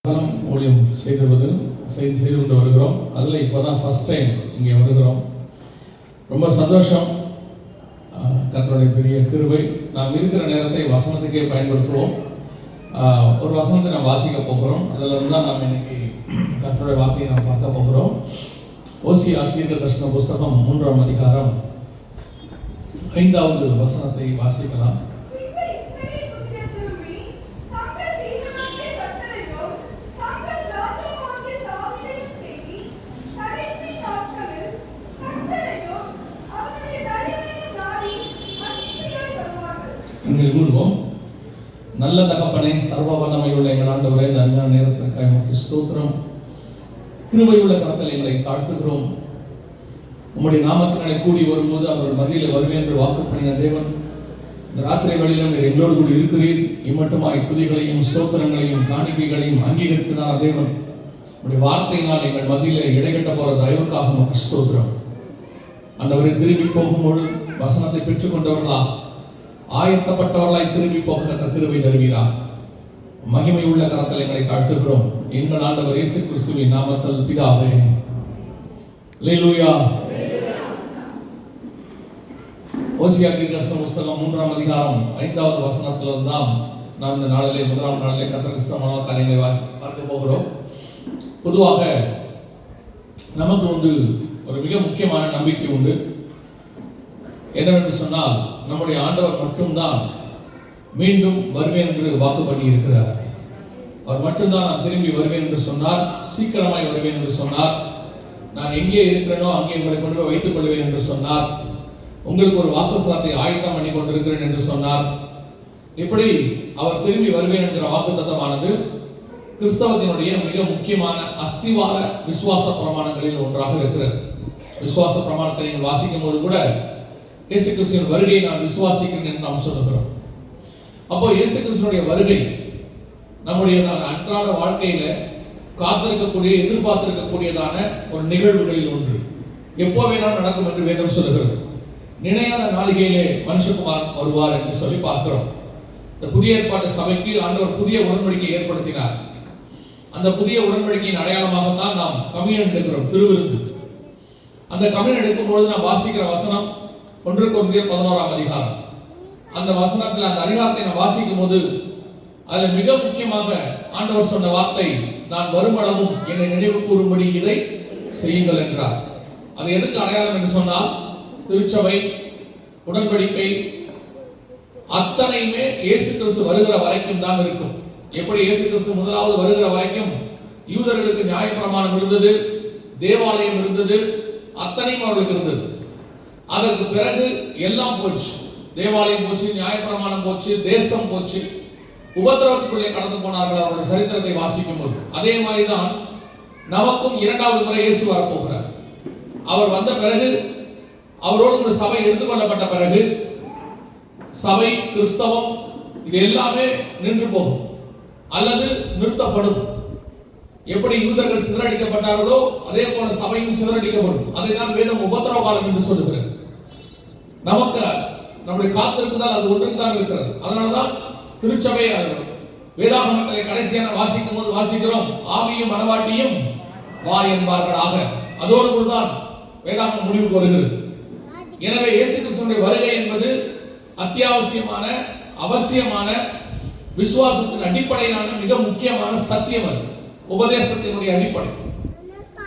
ஊழியம் செய்து கொண்டு வருகிறோம். அதில் இப்போ தான் ஃபஸ்ட் டைம் இங்கே வருகிறோம். ரொம்ப சந்தோஷம். கர்த்தருடைய பெரிய கிருபை. நாம் இருக்கிற நேரத்தை வசனத்துக்கே பயன்படுத்துவோம். ஒரு வசனத்தை நாம் வாசிக்க போகிறோம். அதில் இருந்து தான் நாம் இன்னைக்கு கர்த்தருடைய வார்த்தையை நாம் பார்க்க போகிறோம். ஓசியா தீர்க்கதரிசன புஸ்தகம் 3ஆம் அதிகாரம் 5வது வசனத்தை வாசிக்கலாம். நல்ல தகப்பனே, சர்வ வல்லமையுள்ள எங்கள் ஆண்டவரே, இந்த அருமையான நேரத்திற்காக உமக்கு ஸ்தோத்திரம். கிருபையுள்ள கரத்தில் எங்களை தாழ்த்துகிறோம். உம்முடைய நாமத்தினாலே கூடி வரும்போது அவர்கள் மத்தியில் வருவேன் என்று வாக்கு பண்ணின தேவன், இந்த ராத்திரி வேளையிலும் நீர் எங்களோடு கூடி இருக்கிறீர். இம்மட்டுமாய் துதிகளையும் ஸ்தோத்திரங்களையும் காணிக்கைகளையும் அங்கீகரித்ததான தேவன், உடைய வார்த்தையினால் எங்கள் மத்தியில் இடைகட்ட போற தயவுக்காக உமக்கு ஸ்தோத்திரம். ஆண்டவரை திரும்பி போகும்பொழுது வசனத்தை பெற்றுக்கொண்டவர்களா ஆயத்தப்பட்டவர்களாய் திரும்பி போக கிருபை தருவீரார். மகிமை உள்ள கரத்தில் எங்களை தாழ்த்துகிறோம். எங்கள் ஆண்டவர் இயேசு கிறிஸ்துவின் நாமத்தில் பிதாவே, அல்லேலூயா. ஓசியா தீர்க்கதரிசன புஸ்தகம் 3ஆம் அதிகாரம் 5வது வசனத்திலிருந்து தான் நாம் இந்த நாளிலே முதலாம் நாளிலே கர்த்தருக்கு சித்தமான காரியங்களை பார்க்க போகிறோம். பொதுவாக நமக்கு ஒரு மிக முக்கியமான நம்பிக்கை உண்டு. என்னவென்று சொன்னால், நம்முடைய ஆண்டவர் மட்டும்தான் மீண்டும் வருவேன் என்று வாக்கு பண்ணி இருக்கிறார். அவர் மட்டும்தான் நான் திரும்பி வருவேன் என்று சொன்னார். சீக்கிரமாய் வருவேன் என்று சொன்னார். நான் எங்கே இருக்கிறேனோ அங்கே உங்களை கொண்டு போய் வைத்துக் கொள்வேன் என்று சொன்னார். உங்களுக்கு ஒரு வாசஸ்தலத்தை ஆயத்தம் பண்ணி கொண்டிருக்கிறேன் என்று சொன்னார். இப்படி அவர் திரும்பி வருவேன் என்கிற வாக்குத்தத்தமானது கிறிஸ்தவத்தினுடைய மிக முக்கியமான அஸ்திவார விசுவாச பிரமாணங்களில் ஒன்றாக இருக்கிறது. விசுவாச பிரமாணத்தை நீங்கள் வாசிக்கும் போது கூட இயேசு கிறிஸ்துவின் வருகையை நான் விசுவாசிக்கிறேன் என்று நாம் சொல்லுகிறோம். அப்போ இயேசு கிறிஸ்துவினுடைய வருகை நம்முடைய அன்றாட வாழ்க்கையில காத்திருக்கக்கூடிய, எதிர்பார்த்திருக்கக்கூடியதான ஒரு நிகழ்வுகளில் ஒன்று. எப்போ வேணாலும் நடக்கும் என்று வேதம் சொல்லுகிறது. நினையான நாளிகையிலே மனுஷகுமார் வருவார் என்று சொல்லி பார்க்கிறோம். இந்த புதிய ஏற்பாட்டு சபைக்கு ஆண்டவர் புதிய உடன்படிக்கை ஏற்படுத்தினார். அந்த புதிய உடன்படிக்கையின் அடையாளமாகத்தான் நாம் கம்யூனியன் எடுக்கிறோம், திருவிருந்து. அந்த கம்யூனியன் எடுக்கும் பொழுது நாம் வாசிக்கிற வசனம் 1 கொரிந்தியர் 11ஆம் அதிகாரம். அந்த வசனத்தில் அந்த அதிகாரத்தை நான் வாசிக்கும் போது அதில் மிக முக்கியமாக ஆண்டவர் சொன்ன வார்த்தை, நான் வருமளவும் என்னை நினைவு கூறும்படி இதை செய்யுங்கள் என்றார். அது எதுக்கு அடையாளம் என்று சொன்னால், திருச்சபை, உடன்படிக்கை அத்தனையுமே இயேசு கிறிஸ்து வருகிற வரைக்கும் தான் இருக்கும். எப்படி இயேசு கிறிஸ்து முதலாவது வருகிற வரைக்கும் யூதர்களுக்கு நியாயப்பிரமாணம் இருந்தது, தேவாலயம் இருந்தது, அத்தனையும் அவர்களுக்கு இருந்தது. அதற்கு பிறகு எல்லாம் போச்சு. தேவாலயம் போச்சு, நியாயப்பிரமாணம் போச்சு, தேசம் போச்சு, உபத்திரவத்துக்குள்ளே கடந்து போனார்கள் அவருடைய சரித்திரத்தை வாசிக்கும் போது. அதே மாதிரிதான் நமக்கும் 2வது முறை இயேசு வரப்போகிறார். அவர் வந்த பிறகு, அவரோடு ஒரு சபை எடுத்துக்கொள்ளப்பட்ட பிறகு, சபை, கிறிஸ்தவம் இது எல்லாமே நின்று போகும் அல்லது நிறுத்தப்படும். எப்படி யூதர்கள் சிதறடிக்கப்பட்டார்களோ அதே போல சபையும் சிதறடிக்கப்படும். அதை தான் வேதம் உபத்திரவ காலம் என்று சொல்லுகிறது. நமக்கு நம்முடைய காத்திருக்குதான் அது ஒன்றுக்கு தான் இருக்கிறது. அதனால்தான் திருச்சபை வேதாகமத்திலே கடைசியான வாசிக்கும் போது வாசிக்கிறோம், ஆவியும் மனவாட்டியும் வா என்பார்களாக. அதோடு தான் வேதாகமம் முடிவுக்கு வருகிறது. எனவே இயேசு கிறிஸ்துவினுடைய வருகை என்பது அத்தியாவசியமான, அவசியமான, விசுவாசத்தின் அடிப்படையிலான மிக முக்கியமான சத்தியம். அது உபதேசத்தினுடைய அடிப்படை.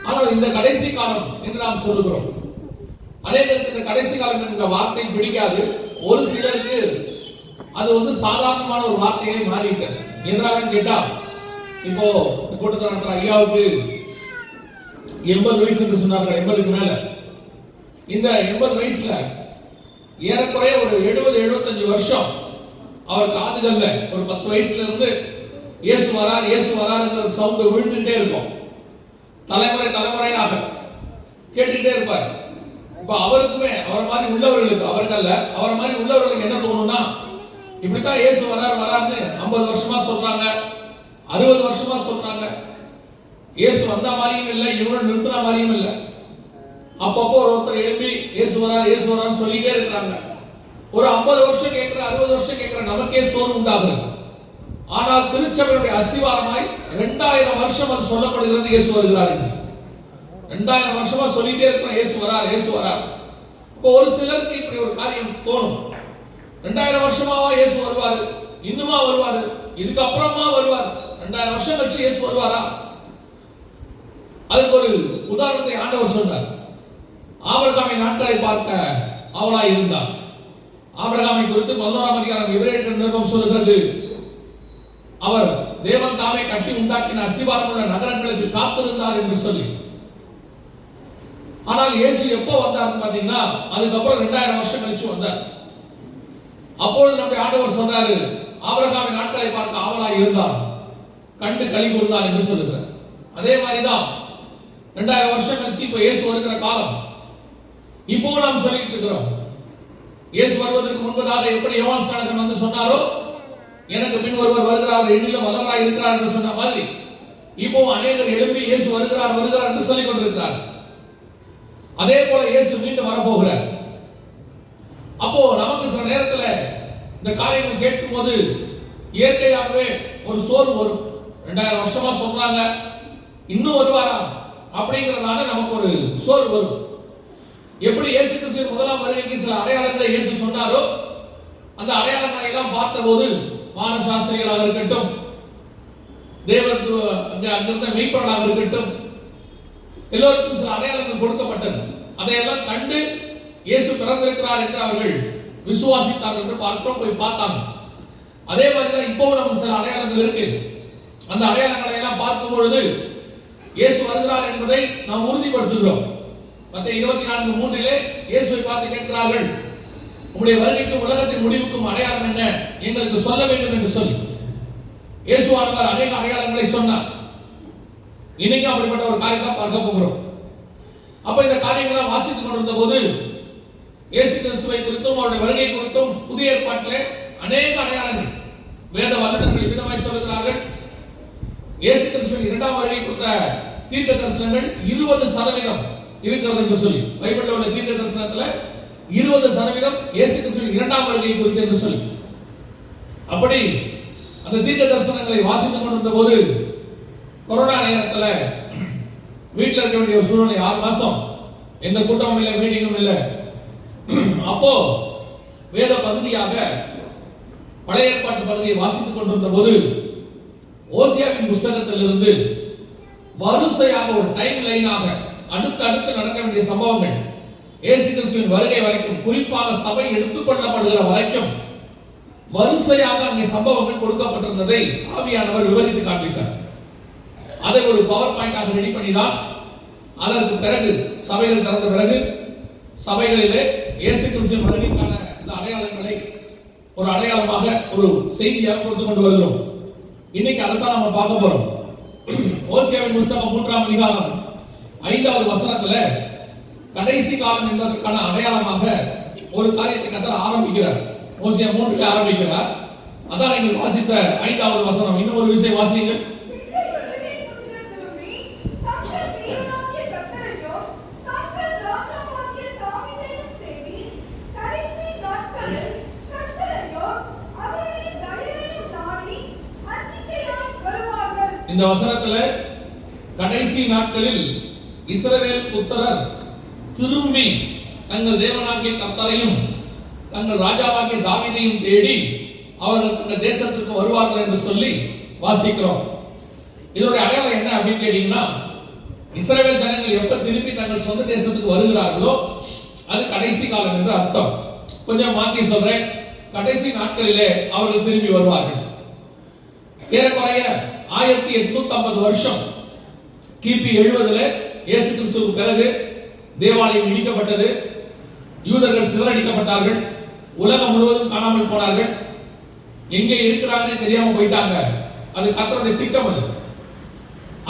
ஆனால் இந்த கடைசி காலம் என்று நாம் சொல்லுகிறோம். அநேகருக்கு இந்த கடைசி காலம் என்கிற வார்த்தை பிடிக்காது. ஒரு சிலருக்கு அது சாதாரணமான ஒரு வார்த்தையை மாறிவிட்டது. எதனால கேட்டா, இப்போ கூட்டத்தில் நடத்துற ஐயாவுக்கு 80 வயசு என்று சொன்னார்கள். 80க்கு மேல. இந்த 80 வயசுல ஏறக்குறைய ஒரு 70-75 வருஷம் அவர் காதுகள்ல ஒரு 10 வயசுல இருந்து இயேசு வரார், இயேசு வராருங்கிற சவுண்ட் விழுந்துட்டே இருக்கும். தலைமுறையாக கேட்டுக்கிட்டே இருப்பார். இப்ப அவருக்குமே அவரை மாதிரி உள்ளவர்களுக்கு, அவர்கள் அவரை மாதிரி உள்ளவர்களுக்கு என்ன தோணும்னா, இப்படித்தான் இயேசு வராருன்னு 50 வருஷமா சொல்றாங்க, 60 வருஷமா சொல்றாங்க. இயேசு வந்த மாதிரியும் இல்லை, இவரும் நிறுத்தின மாதிரியும் இல்லை. அப்பப்போ ஒருத்தர் எழுப்பி இயேசு வராருன்னு சொல்லிட்டே இருக்கிறாங்க. ஒரு 50 வருஷம் கேட்கிற, 60 வருஷம் கேட்கிற நமக்கே சோறு உண்டாகிறது. ஆனால் திருச்சபையுடைய அஸ்திவாரமாய் 2000 வருஷம் அது சொல்லப்படுகிறது இயேசு வருகிறார் என்று. 2000 வருஷமா சொல்லிட்டே இருக்கிறோம் இயேசு வரார், இயேசு வரார். இப்போ ஒரு சிலருக்கு இப்படி ஒரு காரியம் தோணும், 2000 வருஷமாவா இயேசு வருவாரு, இன்னுமா வருவாரு, இதுக்கு அப்புறமா வருவார், 2000 வருஷம் கழிச்சு இயேசு வருவாரா? அதுக்கு ஒரு உதாரணத்தை ஆண்டவர் சொன்னார். ஆபிரகாமின் நாட்களை பார்க்க ஆவலாய் இருந்தார். ஆபிரகாமை குறித்து 11ஆம் அதிகாரம் எபிரேயர் நிருபம் சொல்கிறது, அவர் தேவன் தாமே கட்டி உண்டாக்கின அஸ்திவாரம் உள்ள நகரங்களுக்கு காத்திருந்தார் என்று சொல்லி. ஆனால் இயேசு எப்போ வந்தார் பாத்தீங்கன்னா, அதுக்கப்புறம் 2000 வருஷம் கழிச்சு வந்தார். அப்பொழுது நம்முடைய ஆண்டவர் சொன்னாரு, ஆபிரகாமின் நாட்களை பார்க்க ஆவலாய் இருந்தார், கண்டு களி கூர்ந்தார் என்று சொல்லுகிறார். அதே மாதிரிதான் 2000 வருஷம் கழிச்சு இப்ப இயேசு வருகிற காலம். இப்போ நாம் சொல்லிட்டு இருக்கிறோம், இயேசு வருவதற்கு முன்பதாக எப்படி யோவான் ஸ்நானகன் வந்து சொன்னாரோ, எனக்கு பின் ஒருவர் வருகிறார், என்னிலும் வல்லவராய் இருக்கிறார் என்று சொன்ன மாதிரி இப்போ அநேகர் எழும்பி இயேசு வருகிறார் வருகிறார் என்று சொல்லிக் கொண்டிருக்கிறார். அதே போல இயேசு மீண்டும் வரப்போகிறார். அப்போ நமக்கு சில நேரத்தில் இந்த காரியங்கள் கேட்கும் போது இயற்கையாகவே ஒரு சோர்வு வரும். 2000 வருஷமா சொல்றாங்க, இன்னும் வருவாரா அப்படிங்கிறதால நமக்கு ஒரு சோர்வு வரும். எப்படி இயேசு கிறிஸ்துவின் முதலாம் வருகைக்கு சில அடையாளங்களை இயேசு சொன்னாரோ, அந்த அடையாளங்களை எல்லாம் பார்த்தபோது வான சாஸ்திரிகளாக இருக்கட்டும், அங்கிருந்த மெய்ப்பொருளாக இருக்கட்டும், எல்லோருக்கும் சில அடையாளங்கள் கொடுக்கப்பட்டது. அதையெல்லாம் கண்டு இயேசு பிறந்திருக்கிறார் என்று அவர்கள் விசுவாசித்தார்கள் என்று பார்க்கிறோம், போய் பார்த்தாங்க. அதே மாதிரிதான் இப்போ நமக்கு சில அடையாளங்கள் இருக்கு. அந்த அடையாளங்களை எல்லாம் பார்க்கும் பொழுது இயேசு வருகிறார் என்பதை நாம் உறுதிப்படுத்துகிறோம். மத்தேயு 24:3 இயேசுவை பார்த்து கேட்கிறார்கள், உம்முடைய வருகைக்கும் உலகத்தின் முடிவுக்கும் அடையாளம் என்ன, எங்களுக்கு சொல்ல வேண்டும் என்று சொல்லி. இயேசுவானவர் அநேக அடையாளங்களை சொன்னார். இன்னைக்கு அப்படிப்பட்ட ஒரு காரியத்தை பார்க்க போகிறோம். அப்ப இந்த காரியங்களை வாசித்துக் கொண்டிருந்த போது இயேசு கிறிஸ்துவை குறித்தும் அவருடைய வருகை குறித்தும் புதிய ஏற்பாட்டிலே அநேக அடையாளங்கள் வேத வல்லுநர்கள் விதமாய் சொல்லுகிறார்கள். இயேசு கிறிஸ்துவின் 2ஆம் வருகை குறித்த தீர்க்க தரிசனங்கள் 20% இருக்கிறது என்று சொல்லி, பைபிளில் உள்ள தீர்க்க தரிசனத்துல 20% இயேசு கிறிஸ்துவின் 2ஆம் வருகை குறித்து என்று சொல்லி. அப்படி அந்த தீர்க்க தரிசனங்களை வாசித்துக் கொண்டிருந்த போது கொரோனா நேரத்தில் வீட்டில் இருக்க வேண்டிய ஒரு சூழ்நிலை, 6 மாசம் எந்த கூட்டமும் இல்லை, மீட்டிங்கும் இல்லை. அப்போ வேத பகுதியாக பழைய ஏற்பாட்டு பகுதியை வாசித்துக் கொண்டிருந்த போது ஓசியாவின் புஸ்தகத்திலிருந்து வரிசையாக ஒரு டைம் லைனாக அடுத்து நடக்க வேண்டிய சம்பவங்கள் இயேசு கிறிஸ்துவின் வருகை வரைக்கும், குறிப்பாக சபை எடுத்துக்கொள்ளப்படுகிற வரைக்கும் வரிசையாக அங்கே சம்பவங்கள் கொடுக்கப்பட்டிருந்ததை ஆவியானவர் விவரித்து காண்பித்தார். அதை ஒரு பவர் பாயிண்டாக ரெடி பண்ணினார். அதற்கு பிறகு சபைகள் திறந்த பிறகு சபைகளிலே இயேசு கிறிஸ்துவின் வருகைக்கான இந்த அடையாளங்களை ஒரு அடையாளமாக ஒரு செய்தியாக கொடுத்து கொண்டு வருகிறோம். இன்னைக்கு அதைத்தான் நம்ம பார்க்க போறோம். ஓசியாவின் புஸ்தகம் 3ஆம் அதிகாரம் 5வது வசனத்துல கடைசி காலம் என்பதற்கான அடையாளமாக ஒரு காரியத்தை கர்த்தர் ஆரம்பிக்கிறார். ஓசியா 3 ஆரம்பிக்கிறார். அதான் நீங்கள் வாசித்த 5வது வசனம். இன்னும் ஒரு விஷயம் வாசியுங்கள். இந்த வசனத்துல கடைசி நாட்களில் இஸ்ரவேல் புத்திரர் திரும்பி தங்கள் தேவனாகிய கர்த்தரையும் தங்கள் ராஜாவாகிய தாவீதையும் தேடி அவர்கள் தங்கள் தேசத்திற்கு வருவார்கள் என்று சொல்லி வாசிக்கிறோம். இதனுடைய அடையாளம் என்ன அப்படின்னு கேட்டீங்கன்னா, இஸ்ரவேல் ஜனங்கள் எப்ப திரும்பி தங்கள் சொந்த தேசத்துக்கு வருகிறார்களோ அது கடைசி காலம் என்று அர்த்தம். கொஞ்சம் மாத்தி சொல்றேன், கடைசி நாட்களிலே அவர்கள் திரும்பி வருவார்கள். ஏறக்குறைய 1850 வருஷம் கிபி 70 இயேசு கிறிஸ்துவுக்கு பிறகு தேவாலயம் இடிக்கப்பட்டது, யூதர்கள் சிதறடிக்கப்பட்டார்கள், உலகம் முழுவதும் காணாமல் போனார்கள், எங்கே இருக்கிறாங்கன்னே தெரியாம போயிட்டாங்க. அது கர்த்தருடைய திட்டம்.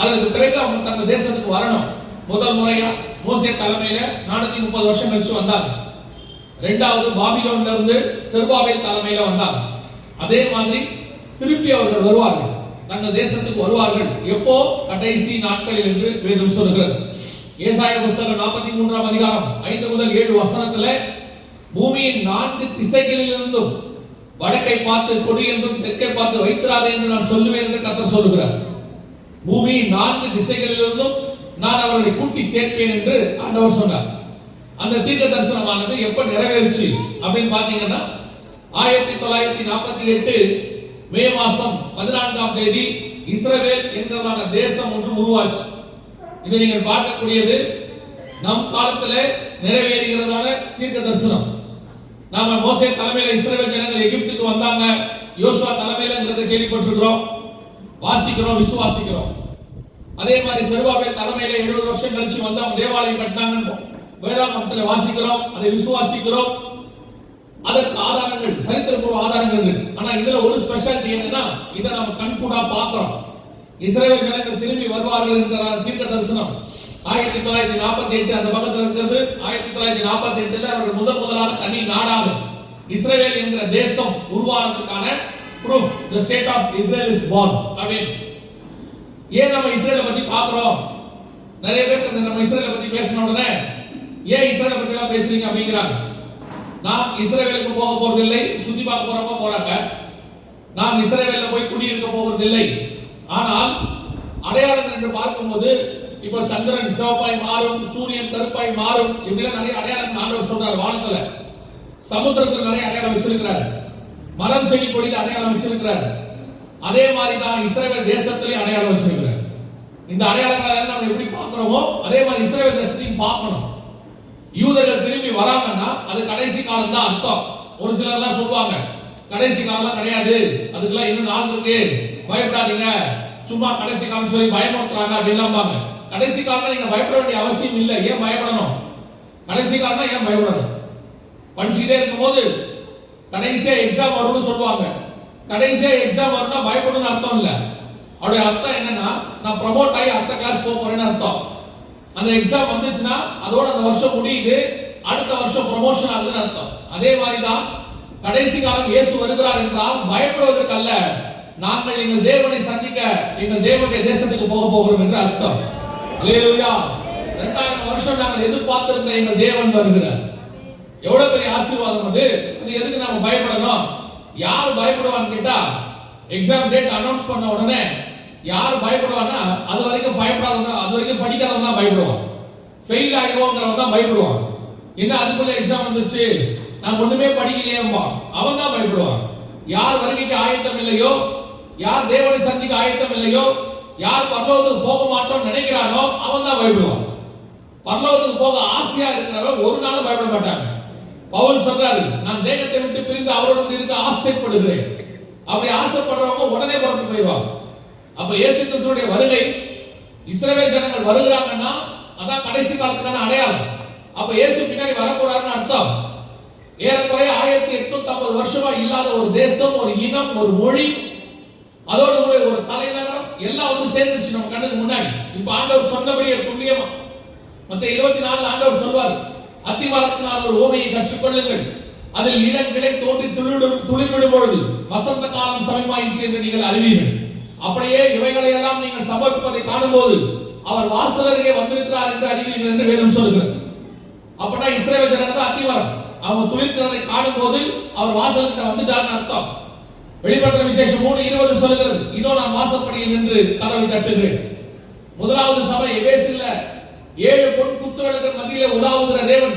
அதற்கு பிறகு அவங்க தங்கள் தேசத்துக்கு வரணும். முதல் முறையா மோசே தலைமையில 430 வருஷம் கழிச்சு வந்தாங்க. இரண்டாவது பாபிலோன்ல இருந்து செருபாபேல் தலைமையில வந்தாங்க. அதே மாதிரி திருப்பி அவர்கள் வருவார்கள், தங்கள் தேசத்துக்கு வருவார்கள். எப்போ? கடைசி நாட்களில் என்று வேதம் சொல்கிறது. ஏசாயா புஸ்தகம் 43ஆம் அதிகாரம் 5 முதல் 7 வசனத்துல பூமியின் 4 திசைகளிலிருந்தும் வடக்கை பார்த்து கொடி என்றும் தெற்கை பார்த்து வைத்திராதே என்று நான் சொல்லுவேன் என்று கர்த்தர் சொல்லுகிறார். பூமியின் 4 திசைகளிலிருந்தும் நான் அவர்களை கூட்டி சேர்ப்பேன் என்று ஆண்டவர் சொன்னார். அந்த தீர்க்க தரிசனமானது எப்ப நிறைவேறுச்சு அப்படின்னு பாத்தீங்கன்னா 1948 மே மாசம் 14ஆம் தேதி இஸ்ரவேல் என்கிறதான தேசம் ஒன்று உருவாச்சு. இது நீங்கள் பார்க்கக்கூடியது நம் காலத்திலே நிறைவேறுகிறதான தீர்க்க தரிசனம். நாம மோசே தலைமையில இஸ்ரவேல் ஜனங்கள் எகிப்துக்கு வந்தாங்க, யோசுவா தலைமையிலங்கிறத கேள்விப்பட்டிருக்கிறோம், வாசிக்கிறோம், விசுவாசிக்கிறோம். அதே மாதிரி செருபாபேல் தலைமையில 70 வருஷம் கழிச்சு வந்தாங்க, தேவாலயம் கட்டினாங்க, வேதாகமத்தில் வாசிக்கிறோம், அதை விசுவாசிக்கிறோம். அதற்கு ஆதாரங்கள், சரித்திரப்பூர்வ ஆதாரங்கள் இருக்கு. ஆனா இதுல ஒரு ஸ்பெஷாலிட்டி என்னன்னா, இதை நம்ம கண்கூடா பார்க்கிறோம். இஸ்ரவேல் ஜனங்கள் திரும்பி வருவார்கள் என்கிற தீர்க்க தரிசனம் 1948 அந்த பக்கத்தில் இருக்கிறது. 1948 அவர்கள் முதலாக தனி நாடாக இஸ்ரவேல் என்கிற தேசம் உருவானதுக்கான proof, the state of Israel is born அப்படின்னு. ஏன் நம்ம இஸ்ரேலை பத்தி பார்க்கிறோம்? நிறைய பேர் நம்ம இஸ்ரேலை பத்தி பேசின உடனே ஏன் இஸ்ரேலை பத்தி எல்லாம் பேசுறீங்க அப்படிங்கிறாங்க. நாம் இஸ்ரவேலுக்கு போக போறதில்லை, சுத்தி பார்க்க போறப்ப போறாங்க. நாம் இஸ்ரவேல்ல போய் குடியிருக்க போவதில்லை. ஆனால் அடையாளங்கள் என்று பார்க்கும்போது இப்போ சந்திரன் சிவப்பாய் மாறும், சூரியன் கருப்பாய் மாறும், இப்படிலாம் நிறைய அடையாளங்கள் ஆண்டவர் சொல்றார். வானத்துல சமுத்திரத்தில் நிறைய அடையாளம் வச்சிருக்கிறார், மரம் செடி கொடியில் அடையாளம் வச்சிருக்கிறார். அதே மாதிரி தான் இஸ்ரவேல் தேசத்திலே அடையாளம் வச்சிருக்கிறார். இந்த அடையாளங்களை நம்ம எப்படி பார்க்கிறோமோ அதே மாதிரி இஸ்ரவேல் தேசத்தையும் பார்க்கணும். யூதர்கள் திரும்பி வராங்கன்னா அது கடைசி காலம் தான் அர்த்தம். ஒரு சிலர்லாம் சொல்லுவாங்க கடைசி காலம் கிடையாது, அதுக்கெல்லாம் இன்னும் நாள் இருக்கு, பயப்படாதீங்க, சும்மா கடைசி காலம் சொல்லி பயமுறுத்துறாங்க அப்படின்லாம்பாங்க. கடைசி காலம் நீங்க பயப்பட வேண்டிய அவசியம் இல்லை. ஏன் பயப்படணும்? கடைசி காலம் ஏன் பயப்படணும்? படிச்சுக்கிட்டே இருக்கும்போது கடைசியா எக்ஸாம் வரும்னு சொல்லுவாங்க. கடைசியா எக்ஸாம் வரும்னா பயப்படணும்னு அர்த்தம் இல்லை. அவருடைய அர்த்தம் என்னன்னா, நான் ப்ரமோட் ஆகி அடுத்த கிளாஸ் போறேன்னு அர்த்தம். அந்த எக்ஸாம் வந்துச்சுன்னா அதோட அந்த வருஷம் முடியுது, அடுத்த வருஷம் ப்ரமோஷன் ஆகுதுன்னு அர்த்தம். அதே மாதிரி தான் கடைசி காலம் இயேசு வருகிறார் என்றால் பயப்படுவதற்கு அல்ல, நாங்கள் எங்கள் தேவனை சந்திக்க எங்கள் தேவனுடைய தேசத்துக்கு போக போகிறோம் என்று அர்த்தம். அல்லேலூயா. 2000 வருஷம் நாங்கள் எதிர்பார்த்திருந்த எங்கள் தேவன் வருகிறார். எவ்வளவு பெரிய ஆசீர்வாதம் அது. அது எதுக்கு நாம பயப்படணும்? யார் பயப்படுவான்னு கேட்டா, எக்ஸாம் டேட் அனௌன்ஸ் பண்ண உடனே யார் பயப்படுவான்னா அது வரைக்கும் பயப்படாதவங்க, அது வரைக்கும் படிக்காதவங்க தான் பயப்படுவான். ஃபெயில் ஆகிடுவோங்கிறவங்க தான் பயப்படுவான். என்ன அதுக்குள்ள எக்ஸாம் வந்துருச்சு, நான் ஒண்ணுமே படிக்கலையேம்பா, அவன் தான் பயப்படுவான். யார் வருகைக்கு ஆயத்தம் இல்லையோ, யார் தேவனை சந்திக்க ஆயத்தம் இல்லையோ, யார் பரலோகத்துக்கு போக மாட்டோம்னு நினைக்கிறானோ அவன் தான் பயப்படுவான். பரலோகத்துக்கு போக ஆசையா இருக்கிறவன் ஒரு நாளும் பயப்பட மாட்டாங்க. பவுல் சொல்றாரு, நான் தேகத்தை விட்டு பிரிந்து அவரோடு இருக்க ஆசைப்படுகிறேன். அப்படி ஆசைப்படுறவங்க உடனே புறப்பட்டு போயிடுவாங்க. அப்ப இயேசு கிறிஸ்துவுடைய வருகை, இஸ்ரவேல் ஜனங்கள் வருகிறாங்கன்னா அதான் கடைசி காலத்துக்கான அடையாளம். அப்ப இயேசு பின்னாடி வரப்போறாருன்னு அர்த்தம். ஏறக்குறைய 1850 வருஷமா இல்லாத ஒரு தேசம், ஒரு இனம், ஒரு மொழி, அதோடு கூட ஒரு தலைநகரம் எல்லாம் வந்து சேர்ந்துச்சு நம்ம கண்ணுக்கு முன்னாடி. இப்ப ஆண்டவர் சொன்னபடியே துல்லியமா மத்த 24 ஆண்டவர் சொல்வார், அத்திமரத்தினால் ஒரு ஓமையை கற்றுக்கொள்ளுங்கள், அதில் இளங்கிளை தோன்றி துளிர்விடும் பொழுது வசந்த காலம் சமயமாயிற்று என்று நீங்கள் அறிவீர்கள். அப்படியே இவைகளை எல்லாம் நீங்கள் சம்பவிப்பதை காணும்போது அவர் வாசலருகே வந்திருக்கிறார் என்று அறிவீர்கள் என்று வேதம் சொல்லுகிறது. அப்படின்னா இஸ்ரவேல் ஜனங்கள் தான் அத்திமரம். அவங்க துளிர்க்கிறதை காணும் போது அவர் வாசல்கிட்ட வந்துட்டார்னு அர்த்தம். வெளிப்படுத்தின விசேஷம் 3:20 சொல்லுகிறது, இதோ நான் வாசற்படியில் நின்று கதவை தட்டுகிறேன். முதலாவது சபை எபேசில 7 பொன் குத்துகளுக்கு மத்தியிலே உலாவுகிற தேவன்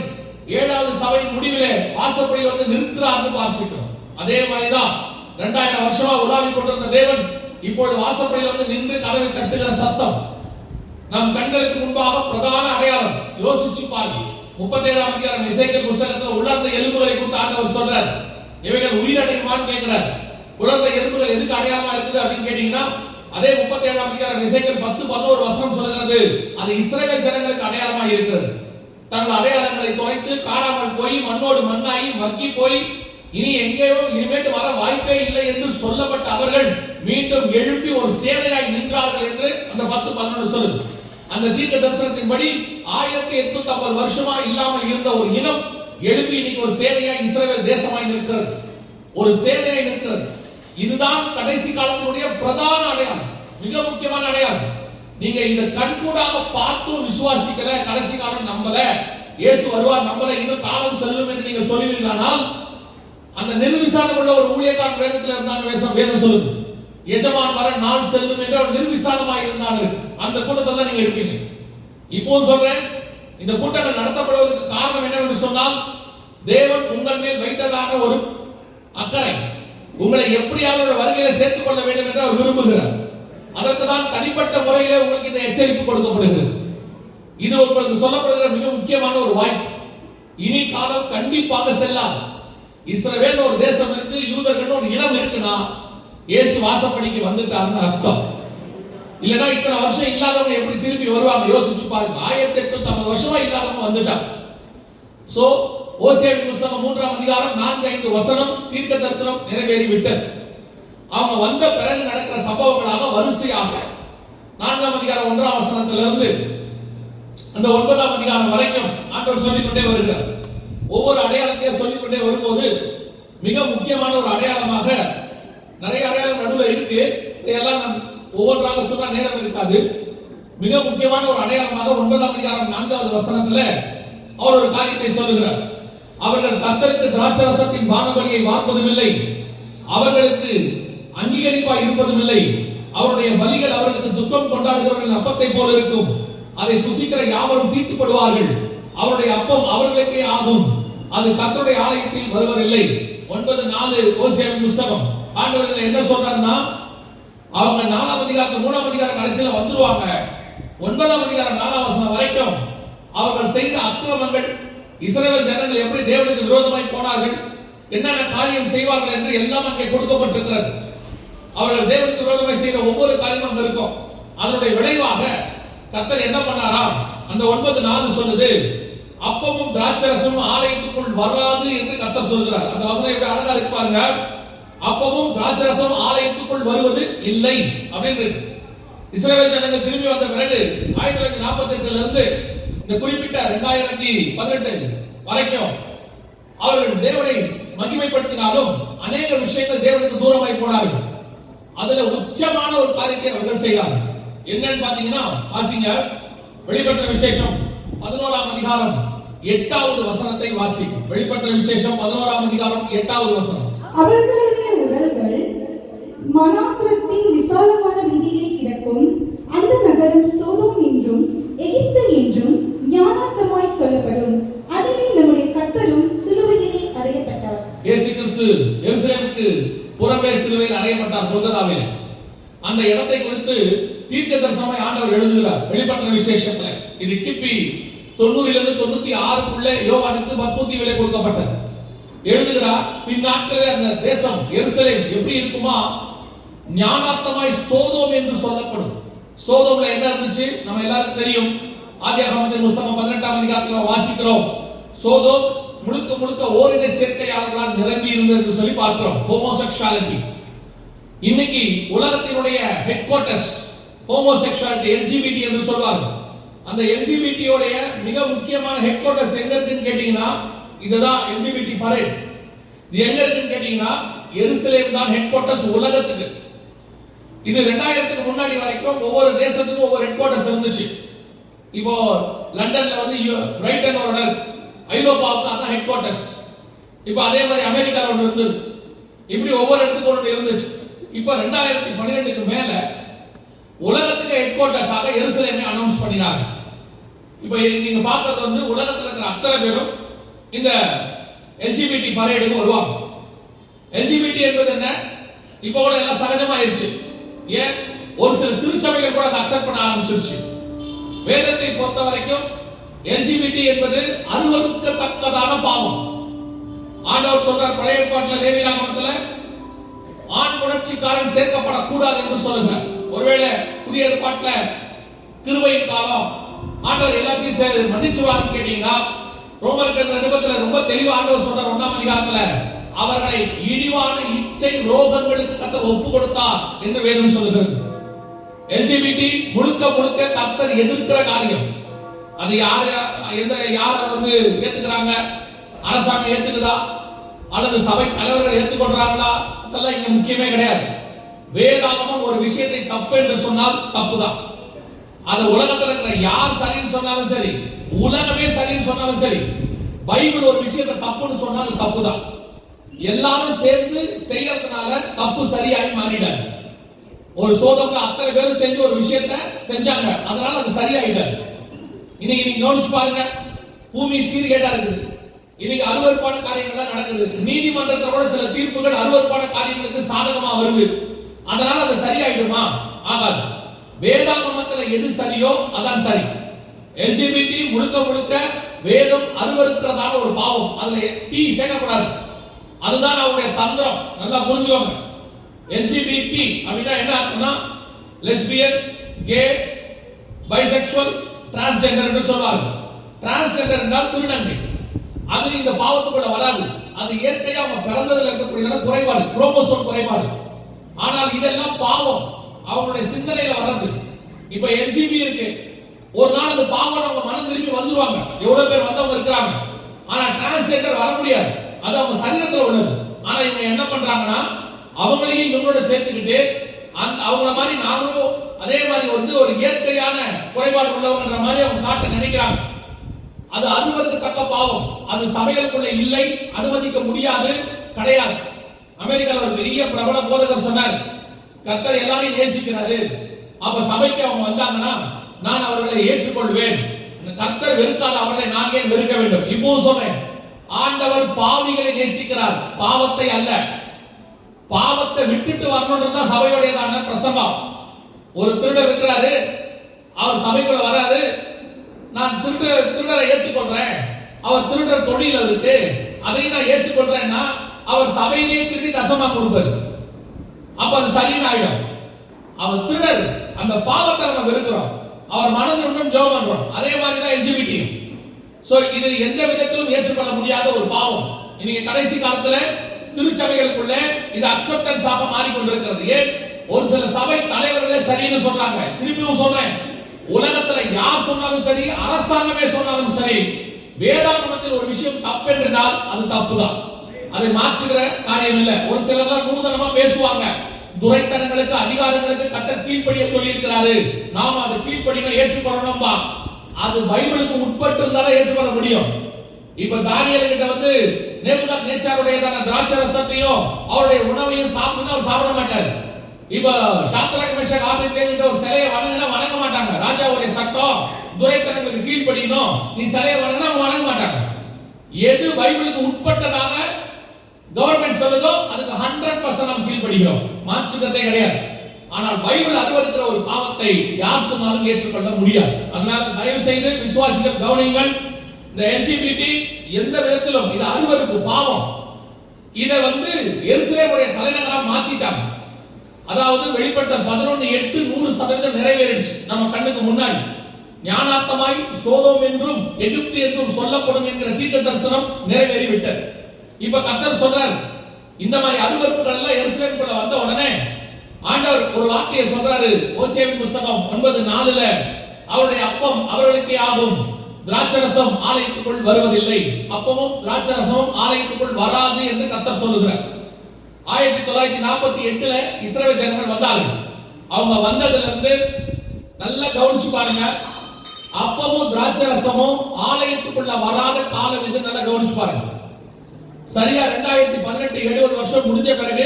7வது சபையின் முடிவிலே வாசற்படியில் வந்து நிறுத்துறார்னு வாசிக்கிறோம். அதே மாதிரிதான் 2000 வருஷமா உலாவிக் கொண்டிருந்த தேவன் இப்போது வாசற்படியில் வந்து நின்று கதவை தட்டுகிற சத்தம் நம் கண்களுக்கு முன்பாக பிரதான அடையாளம். யோசிச்சு பாருங்க. 37ஆம் அதிகாரம் எசேக்கியேல் புத்தகத்தில் உலர்ந்த எலும்புகளை குறித்து ஆண்டவர் சொல்றார். இவைகள் உயிரடையுமான்னு கேட்கிறார். உலர்ந்த எலும்புகள் எதுக்கு அடையாளமா இருக்குது அப்படின்னு கேட்டீங்கன்னா, அதே 37ஆம் அதிகாரம் எசேக்கியேல் 10:11 வசனம் சொல்கிறது, அது இஸ்ரவேல் ஜனங்களுக்கு அடையாளமா இருக்கிறது. தங்கள் அடையாளங்களை தொலைத்து காணாமல் போய் மண்ணோடு மண்ணாகி மக்கி போய் இனி எங்கேயோ இனிமேட்டு வர வாய்ப்பே இல்லை என்று சொல்லப்பட்ட அவர்கள் மீண்டும் எழுப்பி ஒரு சேனையாய் நின்றார்கள் என்று அந்த 10:11 சொல்லுது. அந்த தீர்க்க தரிசனத்தின்படி 1850 வருஷமா இல்லாமல் இருந்த ஒரு இனம் எழுப்பி இன்னைக்கு ஒரு சேனையாய் இஸ்ரவேல் தேசமாய் நிற்கிறது, ஒரு சேனையாய் நிற்கிறது. இதுதான் கடைசி காலத்தினுடைய பிரதான அடையாளம், மிக முக்கியமான அடையாளம். நீங்க இத கண்கூடாக பார்த்து விசுவாசிக்கல, கடைசி காலம் நம்பல, இயேசு வருவார் நம்பல, இன்னும் காலம் செல்லும் என்று நீங்க சொல்லுவீர்களானால் அந்த நிர்விசாரம் உள்ள ஒரு ஊழியக்காரன் வேதத்தில் இருந்தாங்க. வேதம் சொல்லுது, எஜமான் வர நாள் செல்லும் என்று அவர் நிர்விசாரமாக இருந்தாங்க. அந்த கூட்டத்தில் தான் நீங்க இருப்பீங்க. இப்போ சொல்றேன், இந்த கூட்டங்கள் நடத்தப்படுவதற்கு காரணம் என்னவென்று சொன்னால், தேவன் உங்கள் மேல் வைத்ததான ஒரு அக்கறை, உங்களை எப்படியாவது வருகையில சேர்த்துக் கொள்ள வேண்டும் என்று அவர் விரும்புகிறார். அதற்கு தான் தனிப்பட்ட முறையிலே உங்களுக்கு இந்த எச்சரிப்பு கொடுக்கப்படுகிறது. இது உங்களுக்கு சொல்லப்படுகிற மிக முக்கியமான ஒரு வாய்ப்பு. இனி காலம் கண்டிப்பாக செல்லாது. இஸ்ரவேல் ஒரு தேசம் இருக்கு, யூதர்கள் ஒரு இனம் இருக்குன்னா இயேசு வாசப்படிக்கு வந்துட்டாருன்னு அர்த்தம். இல்லைன்னா இத்தனை வருஷம் இல்லாதவங்க எப்படி திரும்பி வருவாங்க? யோசிச்சு பாருங்க. 1850 வருஷமா இல்லாதவங்க வந்துட்டாங்க. சோ ஓசியாவின் புத்தகம் 3ஆம் அதிகாரம் 4-5 வசனம் தீர்க்க தரிசனம் நிறைவேறி விட்டது. அவங்க வந்த பிறகு நடக்கிற சம்பவங்களாக வரிசையாக 4ஆம் அதிகாரம் 1ஆம் வசனத்திலிருந்து அந்த 9ஆம் அதிகாரம் வரைக்கும் ஆண்டவர் சொல்லிக்கொண்டே வருகிறார். ஒவ்வொரு அடையாளத்தையும் சொல்லிக்கொண்டே வரும்போது மிக முக்கியமான ஒரு அடையாளமாக, நிறைய அடையாளம் நடுவில் இருக்கு, இதையெல்லாம் நான் ஒவ்வொன்றாக சொன்னா நேரம் இருக்காது. மிக முக்கியமான ஒரு அடையாளமாக 9ஆம் அதிகாரம் 4வது வசனத்துல அவர் ஒரு காரியத்தை சொல்லுகிறார். அவர்கள் கர்த்தருக்கு திராட்சரசத்தின் பானபலியை வார்ப்பதும் இல்லை, அவர்களுக்கு அங்கீகரிப்பாய் இருப்பதும் இல்லை. அவருடைய பலிகள் அவர்களுக்கு துக்கம் கொண்டாடுகிறவர்கள் அப்பத்தை போல இருக்கும், அதை புசிக்கிற யாவரும் தீட்டுப்படுவார்கள். அவருடைய அப்பம் அவர்களுக்கே ஆகும், அது கர்த்தருடைய ஆலயத்தில் வருவதில்லை. 9:4 ஓசியாவின் புத்தகம். ஆண்டவர் என்ன சொல்றாருன்னா, அவங்க 4ஆம் அதிகாரத்துல 3ஆம் அதிகாரம் கடைசியில வந்துருவாங்க. 9ஆம் அதிகாரம் 4ஆம் வசனம் வரைக்கும் அவர்கள் செய்கிற அக்கிரமங்கள், இஸ்ரவேல் ஜனங்கள் எப்படி தேவனுக்கு விரோதமாய் போனார்கள், என்னென்ன காரியம் செய்வார்கள் என்று எல்லாம் அங்கே கொடுக்கப்பட்டிருக்கிறது. அவர்கள் தேவனுக்கு விரோதமாய் செய்கிற ஒவ்வொரு காரியமும் இருக்கும். அதனுடைய விளைவாக கர்த்தர் என்ன பண்ணாராம்? அந்த 9:4 சொல்லுது, அப்பமும் திராட்சரசமும் ஆலயத்துக்குள் வராது என்று கர்த்தர் சொல்கிறார். அந்த வசனம் எப்படி அழகா இருக்கு பாருங்க. அப்பமும் திராட்சரசமும் ஆலயத்துக்குள் வருவது இல்லை அப்படின்னு. இஸ்ரவேல் ஜனங்கள் திரும்பி வந்த பிறகு 1948 இருந்து இந்த குறிப்பிட்ட 2018 வரைக்கும் அவர்கள் தேவனை மகிமைப்படுத்தினாலும் அநேக விஷயங்கள் தேவனுக்கு தூரமாய் போனார்கள். அதுல உச்சமான ஒரு காரியத்தை அவர்கள் செய்தார்கள். என்னன்னு பாத்தீங்கன்னா, வாசிங்க வெளிப்படுத்தின விசேஷம் 11ஆம் அதிகாரம் 8வது வசனத்தை வாசி. வெளிப்படுத்தின விசேஷம் 11ஆம் அதிகாரம் 8வது வசனம். அவர்களுடைய உடல்கள் மனாந்தரத்தின் விசாலமான வீதியிலே கிடக்கும். அந்த நகரம் சோதோம் என்றும் எகிப்து என்றும் ஞானார்த்தமாய் சொல்லப்படும். அதிலே நம்முடைய கர்த்தரும் சிலுவையிலே அறையப்பட்டார். இயேசு கிறிஸ்து எருசலேமுக்கு புறம்பே சிலுவையில் அறையப்பட்டார் கொல்கத்தாவிலே. அந்த இடத்தை குறித்து தீர்க்க தரிசனமாய் ஆண்டவர் எழுதுகிறார் வெளிப்படுத்தின விசேஷத்துல. இது கிபி 90 96க்குள்ள யோவானுக்கு பத்மூத்தியிலே கொடுக்கப்பட்டது. எழுதுகிறார், பின்னாட்களே அந்த தேசம் எருசலேம் எப்படி இருக்குமா, ஞானார்த்தமாய் சோதோம் என்று சொல்லப்படும். சோதோம்ல என்ன இருந்துச்சு நம்ம எல்லாருக்கும் தெரியும். ஆதியாகமத்தின் புத்தகம் 18ஆம் அதிகாரத்துல வாசிக்கிறோம். சோதோம் முழுக்க முழுக்க ஓரின சேர்க்கையாளர்களால் நிரம்பி இருந்தது என்று சொல்லி பார்க்கிறோம். ஹோமோசெக்சுவாலிட்டி. இன்னைக்கு உலகத்தினுடைய ஹெட் குவார்ட்டர்ஸ் ஹோமோசெக்சுவாலிட்டி, எல்ஜிபிடி என்று சொல்வார்கள். அந்த எல்ஜிபிடி உடைய மிக முக்கியமான ஹெட் குவார்ட்டர்ஸ் எங்க இருக்குன்னு கேட்டீங்கன்னா, இதுதான் எல்ஜிபிடி பரேட். இது எங்க இருக்குன்னு கேட்டீங்கன்னா, எருசலேம் தான் ஹெட் குவார்ட்டர்ஸ் உலகத்துக்கு. இது 2000க்கு முன்னாடி வரைக்கும் ஒவ்வொரு தேசத்துக்கும் ஒவ்வொரு ஹெட் குவார்ட்டர்ஸ் இருந்துச்சு. இப்போ லண்டன்ல வந்து பிரைட்டன் ஒரு இடம், ஐரோப்பாவுக்கு அதான் ஹெட் குவார்ட்டர்ஸ். இப்போ அதே மாதிரி அமெரிக்கால ஒன்று இருந்தது. இப்படி ஒவ்வொரு இடத்துக்கும் ஒன்று இருந்துச்சு. இப்போ 2012க்கு மேல உலகத்துக்கு ஹெட் குவார்ட்டர்ஸாக எருசலேமை அனௌன்ஸ் பண்ணினாங்க. இப்போ நீங்க பார்க்கிறது வந்து உலகத்தில் இருக்கிற அத்தனை பேரும் இந்த எல்ஜிபிடி பரேடுக்கு வருவாங்க. எல்ஜிபிடி என்பது என்ன? இப்போ கூட எல்லாம் சகஜமாயிருச்சு. ஏன் ஒரு சில திருச்சபைகள் கூட அதை அக்செப்ட் பண்ண ஆரம்பிச்சிருச்சு. வேதத்தை பொறுத்த வரைக்கும் எல்ஜிபிடி என்பது அருவருக்கத்தக்கதான பாவம். ஆண்டவர் சொல்றார் பழைய ஏற்பாட்டில் லேவியராகமத்தில் ஆண் புணர்ச்சிக்காரன் சேர்க்கப்படக்கூடாது என்று சொல்லுகிறார். ஒருவேளை புதிய ஏற்பாட்டில் கிருபையின் காலம் ஆண்டவர் எல்லாத்தையும் மன்னிச்சுவார்னு கேட்டீங்கன்னா, ரோமர்கள் நிருபத்தில் ரொம்ப தெளிவா ஆண்டவர் சொல்றார் 1ஆம் அதிகாரத்துல, அவர்களை இழிவான இச்சை ரோகங்களுக்கு கர்த்தர் ஒப்பு கொடுத்தார் என்று வேதம் சொல்லுகிறது. எல்ஜிபிடி முழுக்க முழுக்க கர்த்தர் எதிர்க்கிற காரியம். அது யார வந்து ஏத்துக்கிறாங்க? அரசாங்கம் ஏத்துக்குதா அல்லது சபை தலைவர்கள் ஏத்துக்கொள்றாங்களா? அதெல்லாம் இங்க முக்கியமே கிடையாது. வேதாகமம் ஒரு விஷயத்தை தப்பு என்று சொன்னால் தப்புதான். அது உலகத்தில் இருக்கிற யார் சரின்னு சொன்னாலும் சரி, உலகமே சரின்னு சொன்னாலும் சரி, பைபிள் ஒரு விஷயத்தை தப்புன்னு சொன்னாலும் தப்புதான். எல்லாரும் சேர்ந்து செய்யறதுனால தப்பு சரியாகி மாறிடாது. ஒரு சோதம்ல அத்தனை பேரும் செஞ்சு ஒரு விஷயத்தை செஞ்சாங்க, அதனால அது சரியாயிடாது. இன்னைக்கு நீங்க கவனிச்சு பாருங்க, பூமி சீர்கேடா இருக்குது. இன்னைக்கு அருவருப்பான காரியங்கள் நடக்குது. நீதிமன்றத்தில் கூட சில தீர்ப்புகள் அருவருப்பான காரியங்களுக்கு சாதகமா வருது. அதனால அது சரியாயிடுமா? ஆகாது. வேதாகமத்துல எது சரியோ அதான் சரி. LGBT முழுக்க முழுக்க வேதம் அருவருக்கிறதான ஒரு பாவம், அதுல டீ சேர்க்கக்கூடாது. அதுதான் அவருடைய தந்திரம். நல்லா புரிஞ்சுக்கோங்க. LGBT அப்படின்னா என்ன அர்த்தம்னா லெஸ்பியன், கே, பைசெக்சுவல், டிரான்ஸ்ஜெண்டர் என்று சொல்வாங்க. டிரான்ஸ்ஜெண்டர் என்றால் திருநங்கை. அது இந்த பாவத்துக்குள்ள வராது. அது இயற்கையா அவங்க பிறந்ததுல இருக்கக்கூடியதான குறைபாடு, குரோமோசோம் குறைபாடு. ஆனால் இதெல்லாம் பாவம், அவங்களுடைய சிந்தனையில வர்றது. இப்ப LGBT இருக்கு, ஒரு நாள் அது பாவம் அவங்க மனம் திரும்பி வந்துருவாங்க. எவ்வளவு பேர் வந்தவங்க இருக்கிறாங்க. ஆனா டிரான்ஸ்ஜெண்டர் வர முடியாது, அது அவங்க சரீரத்துல உள்ளது. ஆனா இவங்க என்ன பண்றாங்கன்னா அவங்களையும் இவங்களோட சேர்த்துக்கிட்டு அவங்கள மாதிரி நாங்களும் அதே மாதிரி ஒரு இயற்கையான குறைபாடு உள்ளவங்கன்ற மாதிரி அவங்க காட்ட நினைக்கிறாங்க. அது அருவருக்கு தக்க பாவம். அது சபைகளுக்குள்ள இல்லை, அனுமதிக்க முடியாது, கிடையாது. அமெரிக்காவில் ஒரு பெரிய பிரபல போதகர் சொன்னார், கர்த்தர் எல்லாரையும் நேசிக்கிறாரு, அப்ப சபைக்கு அவங்க வந்தாங்கன்னா நான் அவர்களை ஏற்றுக்கொள்வேன். கர்த்தர் வெறுக்காத அவர்களை நான் ஏன் வெறுக்க வேண்டும்? இப்பவும் சொல்றேன், ஆண்டவர் பாவிகளை நேசிக்கிறார், பாவத்தை அல்ல. பாவத்தை விட்டுட்டு வரணும்ன்றதா சபையோடையதான பிரசங்கம். ஒரு திருடர் இருக்கிறாரு, அவர் சபைக்குள்ள வராரு, நான் திருடரை ஏற்றுக்கொள்றேன், அவர் திருடர் தொழில் இருக்கு, அதை நான் ஏற்றுக்கொள்றேன்னா அவர் சபையிலேயே திருடி தசமா கொடுப்பாரு. அப்ப அது சரின்னு ஆயிடும். அவர் திருடர், அந்த பாவத்தை நம்ம வெறுக்கிறோம், அவர் மனதிற்கும் ஜெபம் பண்றோம். அதே மாதிரி தான் LGBT. சோ இது எந்த விதத்திலும் ஏற்றுக்கொள்ள முடியாத ஒரு பாவம். இன்னைக்கு கடைசி காலத்துல திருச்சபைகளுக்குள்ள இது அக்செப்டன்ஸ் ஆக மாறிக்கொண்டிருக்கிறது. ஏன்? ஒரு சில சபை தலைவர்களே சரின்னு சொல்றாங்க. திருப்பியும் சொல்றேன், உலகத்துல யார் சொன்னாலும் சரி, அரசாங்கமே சொன்னாலும் சரி, வேதாகமத்தில் ஒரு விஷயம் தப்பு என்றால் அது தப்புதான். அதை மாற்றுகிற காரியம் இல்லை. ஒரு சிலர் தான் நூதனமா பேசுவாங்க. துரைத்தனங்களுக்கு, அதிகாரங்களுக்கு கர்த்தர் கீழ்ப்படிய சொல்லி இருக்கிறாரு, நாம அதை கீழ்ப்படின ஏற்றுக்கொள்ளணும்பா. அது பைபிளுக்கு உட்பட்டு இருந்தாலும் ஏற்றுக்கொள்ள முடியும். இப்ப தானியேல் கிட்ட நேபுகாத்நேச்சாருடையதான திராட்சை ரசத்தையும் அவருடைய உணவையும் சாப்பிட்டு அவர் சாப்பிட மாட்டார். இப்ப சாத்ராக் மேஷாக் ஆபேத்நேகோ கிட்ட ஒரு சிலையை வணங்கினா வணங்க மாட்டாங்க. ராஜாவுடைய சட்டம் துரைத்தனங்களுக்கு கீழ்ப்படியணும், நீ சிலையை வணங்கினா வணங்க மாட்டாங்க. எது பைபிளுக்கு உட்பட்டதாக கவர்மெண்ட் சொல்லுதோ அதுக்கு 100% நாம் கீழ்ப்படிகிறோம், மாற்றுக்கிறதே கிடையாது. ஆனால் பைபிள் அருவருக்கிற ஒரு பாவத்தை யார் சொன்னாலும் ஏற்றுக்கொள்ள முடியாது. அதனால தயவு செய்து விசுவாசிகள் கவனியுங்கள். இந்த LGBT எந்த விதத்திலும் இது அருவருப்பு பாவம். இதை எருசலேமுடைய தலைநகரா மாத்திட்டாங்க. அதாவது வெளிப்படுத்தல் 11:8 100% நிறைவேறிடுச்சு நம்ம கண்ணுக்கு முன்னாடி. ஞானார்த்தமாய் சோதோம் என்றும் எகிப்து என்றும் சொல்லப்படும் என்கிற தீர்க்க தரிசனம் நிறைவேறி விட்டது. இப்ப கர்த்தர் சொல்றார், இந்த மாதிரி அருவருப்புகள் எல்லாம் எருசலேமுக்குள்ள வந்த உடனே ஆண்டவர் ஒரு வார்த்தையை சொல்றாரு. ஓசியாவின் புஸ்தகம் 9:4 அவருடைய அப்பம் அவர்களுக்கே ஆகும், திராட்சரசம் ஆலயத்துக்குள் வருவதில்லை, அப்பமும் திராட்சரசமும் ஆலயத்துக்குள் வராது என்று கர்த்தர் சொல்லுகிறார். 1948 இஸ்ரவேல் ஜனங்கள் வந்தார்கள். அவங்க வந்ததுல இருந்து நல்லா கவனிச்சு பாருங்க, அப்பமும் திராட்சரசமும் ஆலயத்துக்குள்ள வராத காலம் இது. நல்லா கவனிச்சு பாருங்க. சரியா 2018 70 வருஷம் முடிஞ்ச பிறகு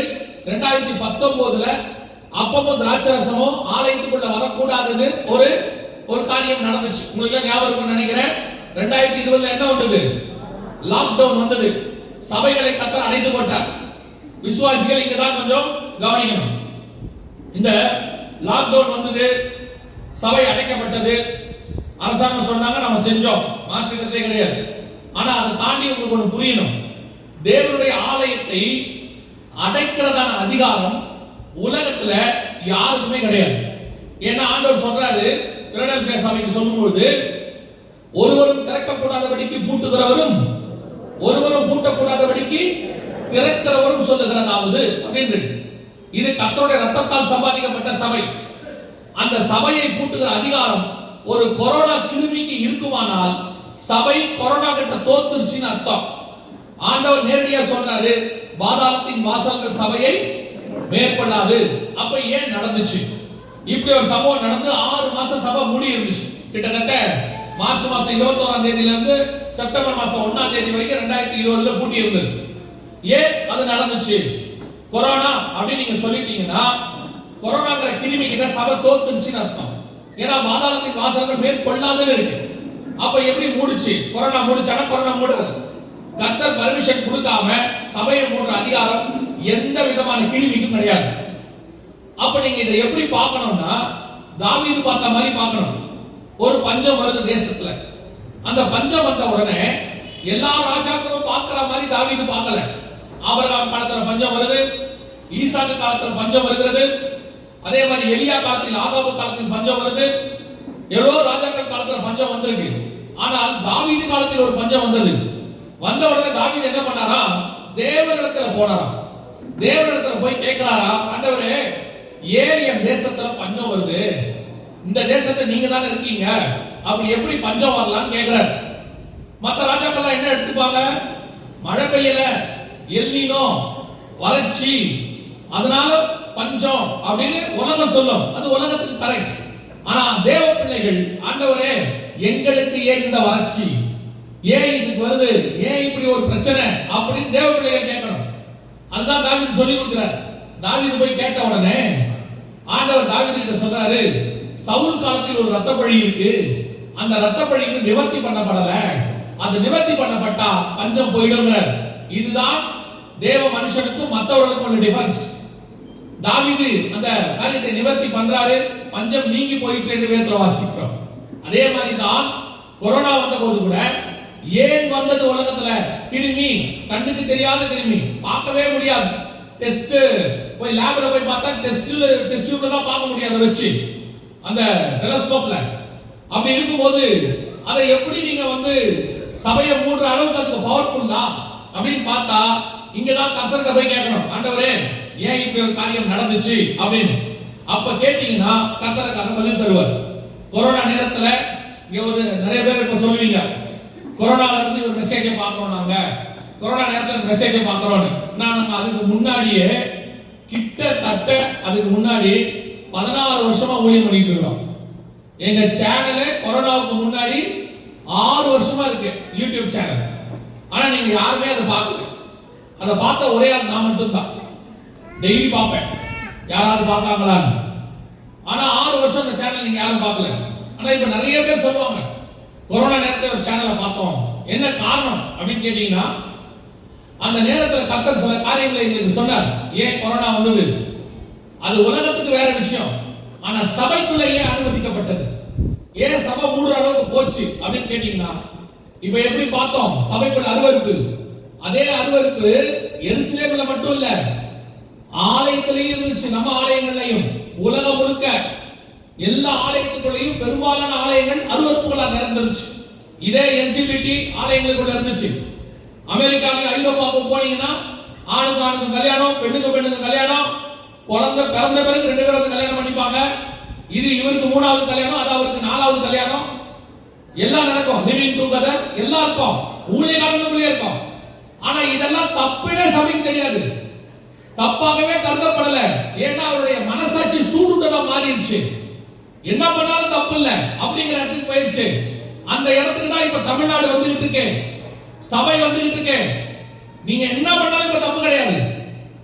2019 அப்பமும் திராட்சரசமும் ஆலயத்துக்குள்ள வரக்கூடாதுன்னு ஒரு காரியம் நடந்துச்சு. உங்களுக்கு ஞாபகம் இருக்கும்னு நினைக்கிறேன். 2020 என்ன வந்தது? லாக்டவுன் வந்தது. சபைகளை கர்த்தர் அடைத்து போட்டார். விசுவாசிகள் இங்க தான் கொஞ்சம் கவனிக்கணும். இந்த லாக்டவுன் வந்தது, சபை அடைக்கப்பட்டது, அரசாங்கம் சொன்னாங்க, நம்ம செஞ்சோம், மாற்றுக்கிறதே கிடையாது. ஆனா அதை தாண்டி உங்களுக்கு ஒன்று புரியணும், தேவனுடைய ஆலயத்தை அடைக்கிறதான அதிகாரம் உலகத்துல யாருக்குமே கிடையாது. ஏன்னா ஆண்டவர் சொல்றாரு பிலடெல்பியா சபைக்கு சொல்லும்போது, ஒருவரும் திறக்கக்கூடாதபடிக்கு பூட்டுகிறவரும் ஒருவரும் பூட்டக்கூடாதபடிக்கு திறக்கிறவரும் சொல்லுகிறதாவது அப்படின்னு. இது கர்த்தருடைய ரத்தத்தால் சம்பாதிக்கப்பட்ட சபை. அந்த சபையை பூட்டுகிற அதிகாரம் ஒரு கொரோனா கிருமிக்கு இருக்குமானால் சபை கொரோனா கிட்ட தோத்துருச்சுன்னு அர்த்தம். ஆண்டவர் நேரடியா சொல்றாரு, பாதாளத்தின் வாசல்கள் சபையை மேற்கொள்ளாது. அப்ப ஏன் நடந்துச்சு? இப்படி ஒரு சம்பவம் நடந்து 6 மாசம் சபை மூடி இருந்துச்சு. கிட்டத்தட்ட மார்ச் மாசம் 21ஆம் தேதியில இருந்து செப்டம்பர் மாசம் 1ஆம் தேதி வரைக்கும் 2020 பூட்டி இருந்தது. ஏன் அது நடந்துச்சு? கொரோனா அப்படின்னு நீங்க சொல்லிட்டீங்கன்னா கொரோனாங்கிற கிருமி கிட்ட சபை தோத்துருச்சுன்னு அர்த்தம். ஏன்னா பாதாளத்தின் வாசல்கள் மேற்கொள்ளாதுன்னு இருக்கு. அப்ப எப்படி மூடுச்சு? Corona மூடுச்சானா corona மூடாது. கர்த்தர் பர்மிஷன் கொடுக்காம சபையை மூடுற அதிகாரம் எந்த விதமான கிருமிக்கும் கிடையாது. அப்ப நீங்க இதை எப்படி பார்க்கணும்னா தாவீது பார்த்த மாதிரி பார்க்கணும். ஒரு பஞ்சம் வருது தேசத்துல. அந்த பஞ்சம் வந்த உடனே எல்லா ராஜாக்களும் பார்க்கிற மாதிரி தாவீது பார்க்கல. ஆபிரகாம் காலத்துல பஞ்சம் வருது, ஈசாக்கு காலத்துல பஞ்சம் வருகிறது, அதே மாதிரி எலியா காலத்தில் ஆகாபு காலத்தில் பஞ்சம் வருது, எவ்வளோ ராஜாக்கள் காலத்துல பஞ்சம் வந்திருக்கு. ஆனால் தாவீது காலத்தில் ஒரு பஞ்சம் வந்தது. வந்த உடனே தாவீது என்ன பண்ணாரா? தேவனிடத்துல போனாரா. தேவனிடத்துல போய் கேட்கிறாரா, ஆண்டவரே ஏன் என் தேசத்துல பஞ்சம் வருது? இந்த தேசத்தை நீங்க தானே இருக்கீங்க, அப்படி எப்படி பஞ்சம் வரலாம்னு கேட்கிறார். மற்ற ராஜாக்கள் என்ன எடுத்துப்பாங்க? மழை பெய்யல, எல்னினோ, வறட்சி, அதனால பஞ்சம் அப்படின்னு உலகம் சொல்லும். அது உலகத்துக்கு கரெக்ட். ஆனா தேவ பிள்ளைகள், ஆண்டவரே எங்களுக்கு ஏன் இந்த வறட்சி, ஏன் இதுக்கு வருது, ஏன் இப்படி ஒரு பிரச்சனை அப்படின்னு தேவ பிள்ளைகள் கேட்கணும். அதுதான் தாவீது சொல்லி கொடுக்கிறார். தாவீது போய் கேட்ட உடனே ஆண்டவர் தாவீது கிட்ட சொல்றாரு, சவுல் காலத்தில் ஒரு ரத்தப்பழி இருக்கு, அந்த ரத்தப்பழி நிவர்த்தி பண்ணப்படல, அது நிவர்த்தி பண்ணப்பட்டா பஞ்சம் போயிடுங்கிறார். இதுதான் தேவ மனுஷனுக்கும் மற்றவர்களுக்கும் உள்ள டிஃபரன்ஸ். தாவீது அந்த காரியத்தை நிவர்த்தி பண்றாரு, பஞ்சம் நீங்கி போயிற்று என்று வேதத்துல வாசிக்கிறோம். அதே மாதிரி தான் கொரோனா வந்த போது கூட ஏன் வந்தது? உலகத்துல கிருமி, கண்ணுக்கு தெரியாத கிருமி, பார்க்கவே முடியாது. டெஸ்ட் போய் லேப்ல போய் பார்த்தா டெஸ்ட் தான் பார்க்க முடியாது வச்சு அந்த டெலஸ்கோப்ல. அப்படி இருக்கும்போது அதை எப்படி நீங்க வந்து சபையை மூடுற அளவுக்கு அதுக்கு பவர்ஃபுல்லா அப்படின்னு பார்த்தா இங்கதான் கர்த்தர்கிட்ட போய் கேட்கணும், ஆண்டவரே ஏன் இப்படி ஒரு காரியம் நடந்துச்சு அப்படின்னு. அப்ப கேட்டீங்கன்னா கர்த்தருக்கு பதில் தருவார். கொரோனா நேரத்துல இங்க ஒரு நிறைய பேர் இப்ப சொல்லுவீங்க, கொரோனால இருந்து ஒரு மெசேஜை பார்க்கிறோம், நாங்க கொரோனா நேரத்துல மெசேஜை பார்க்கிறோம். நாங்க அதுக்கு முன்னாடியே கிட்டத்தட்ட அதுக்கு முன்னாடி 16 வருஷமா ஊழியம் பண்ணிட்டு இருக்கோம். எங்க சேனலே கொரோனாவுக்கு முன்னாடி 6 வருஷமா இருக்கு, யூடியூப் சேனல். ஆனா நீங்க யாருமே அதை பார்க்கல. அதை பார்த்த ஒரே ஆள் நான் மட்டும் தான். டெய்லி பார்ப்பேன் யாராவது பார்த்தாங்களான்னு. ஆனா 6 வருஷம் அந்த சேனல் நீங்க யாரும் பார்க்கல. ஆனா இப்ப நிறைய பேர் சொல்லுவாங்க, கொரோனா நேரத்தில் ஒரு சேனலை பார்த்தோம், என்ன காரணம் அப்படின்னு கேட்டீங்கன்னா, அந்த நேரத்தில் கர்த்தர் சில காரியங்களை எங்களுக்கு சொன்னார். ஏன் கொரோனா வந்தது? அது உலகத்துக்கு வேற விஷயம். ஆனா சபைக்குள்ளேயே அனுமதிக்கப்பட்டது. ஏன் சபை மூடுற அளவுக்கு போச்சு அப்படின்னு கேட்டீங்கன்னா, இப்ப எப்படி பார்த்தோம் சபைக்குள்ள அருவருப்பு. அதே அருவருப்பு எருசலேம்ல மட்டும் இல்ல, ஆலயத்திலேயும் இருந்துச்சு. நம்ம ஆலயங்களையும் உலகம் முழுக்க எல்லா ஆலயத்துக்குள்ளேயும் பெரும்பாலான ஆலயங்கள் அருவருப்புகளா நிறைந்துருச்சு. இதே எல்ஜிபிடி ஆலயங்களுக்குள்ள இருந்துச்சு. அமெரிக்காவிலும் ஐரோப்பாவுக்கும் போனீங்கன்னா ஆணுக்கு ஆணுக்கு கல்யாணம், பெண்ணுக்கு பெண்ணுக்கு கல்யாணம், குழந்தை பிறந்த பிறகு 2 பேரும் கல்யாணம் பண்ணிப்பாங்க. இது இவருக்கு 3வது கல்யாணம், அது அவருக்கு 4வது கல்யாணம், எல்லாம் நடக்கும். லிவிங் டுகெதர் எல்லாருக்கும் ஊழியக்காரங்களுக்குள்ளே இருக்கும். ஆனா இதெல்லாம் தப்புனே சபைக்கு தெரியாது, தப்பாகவே கருதப்படல. ஏன்னா அவருடைய மனசாட்சி சூடுண்டதா மாறிடுச்சு. என்ன பண்ணாலும் தப்பு இல்ல அப்படிங்கிற இடத்துக்கு போயிடுச்சு. அந்த இடத்துக்கு தான் இப்ப தமிழ்நாடு வந்துகிட்டு இருக்கு, சபை வந்துகிட்டு இருக்கு. நீங்க என்ன பண்ணாலும் இப்ப தப்பு கிடையாது.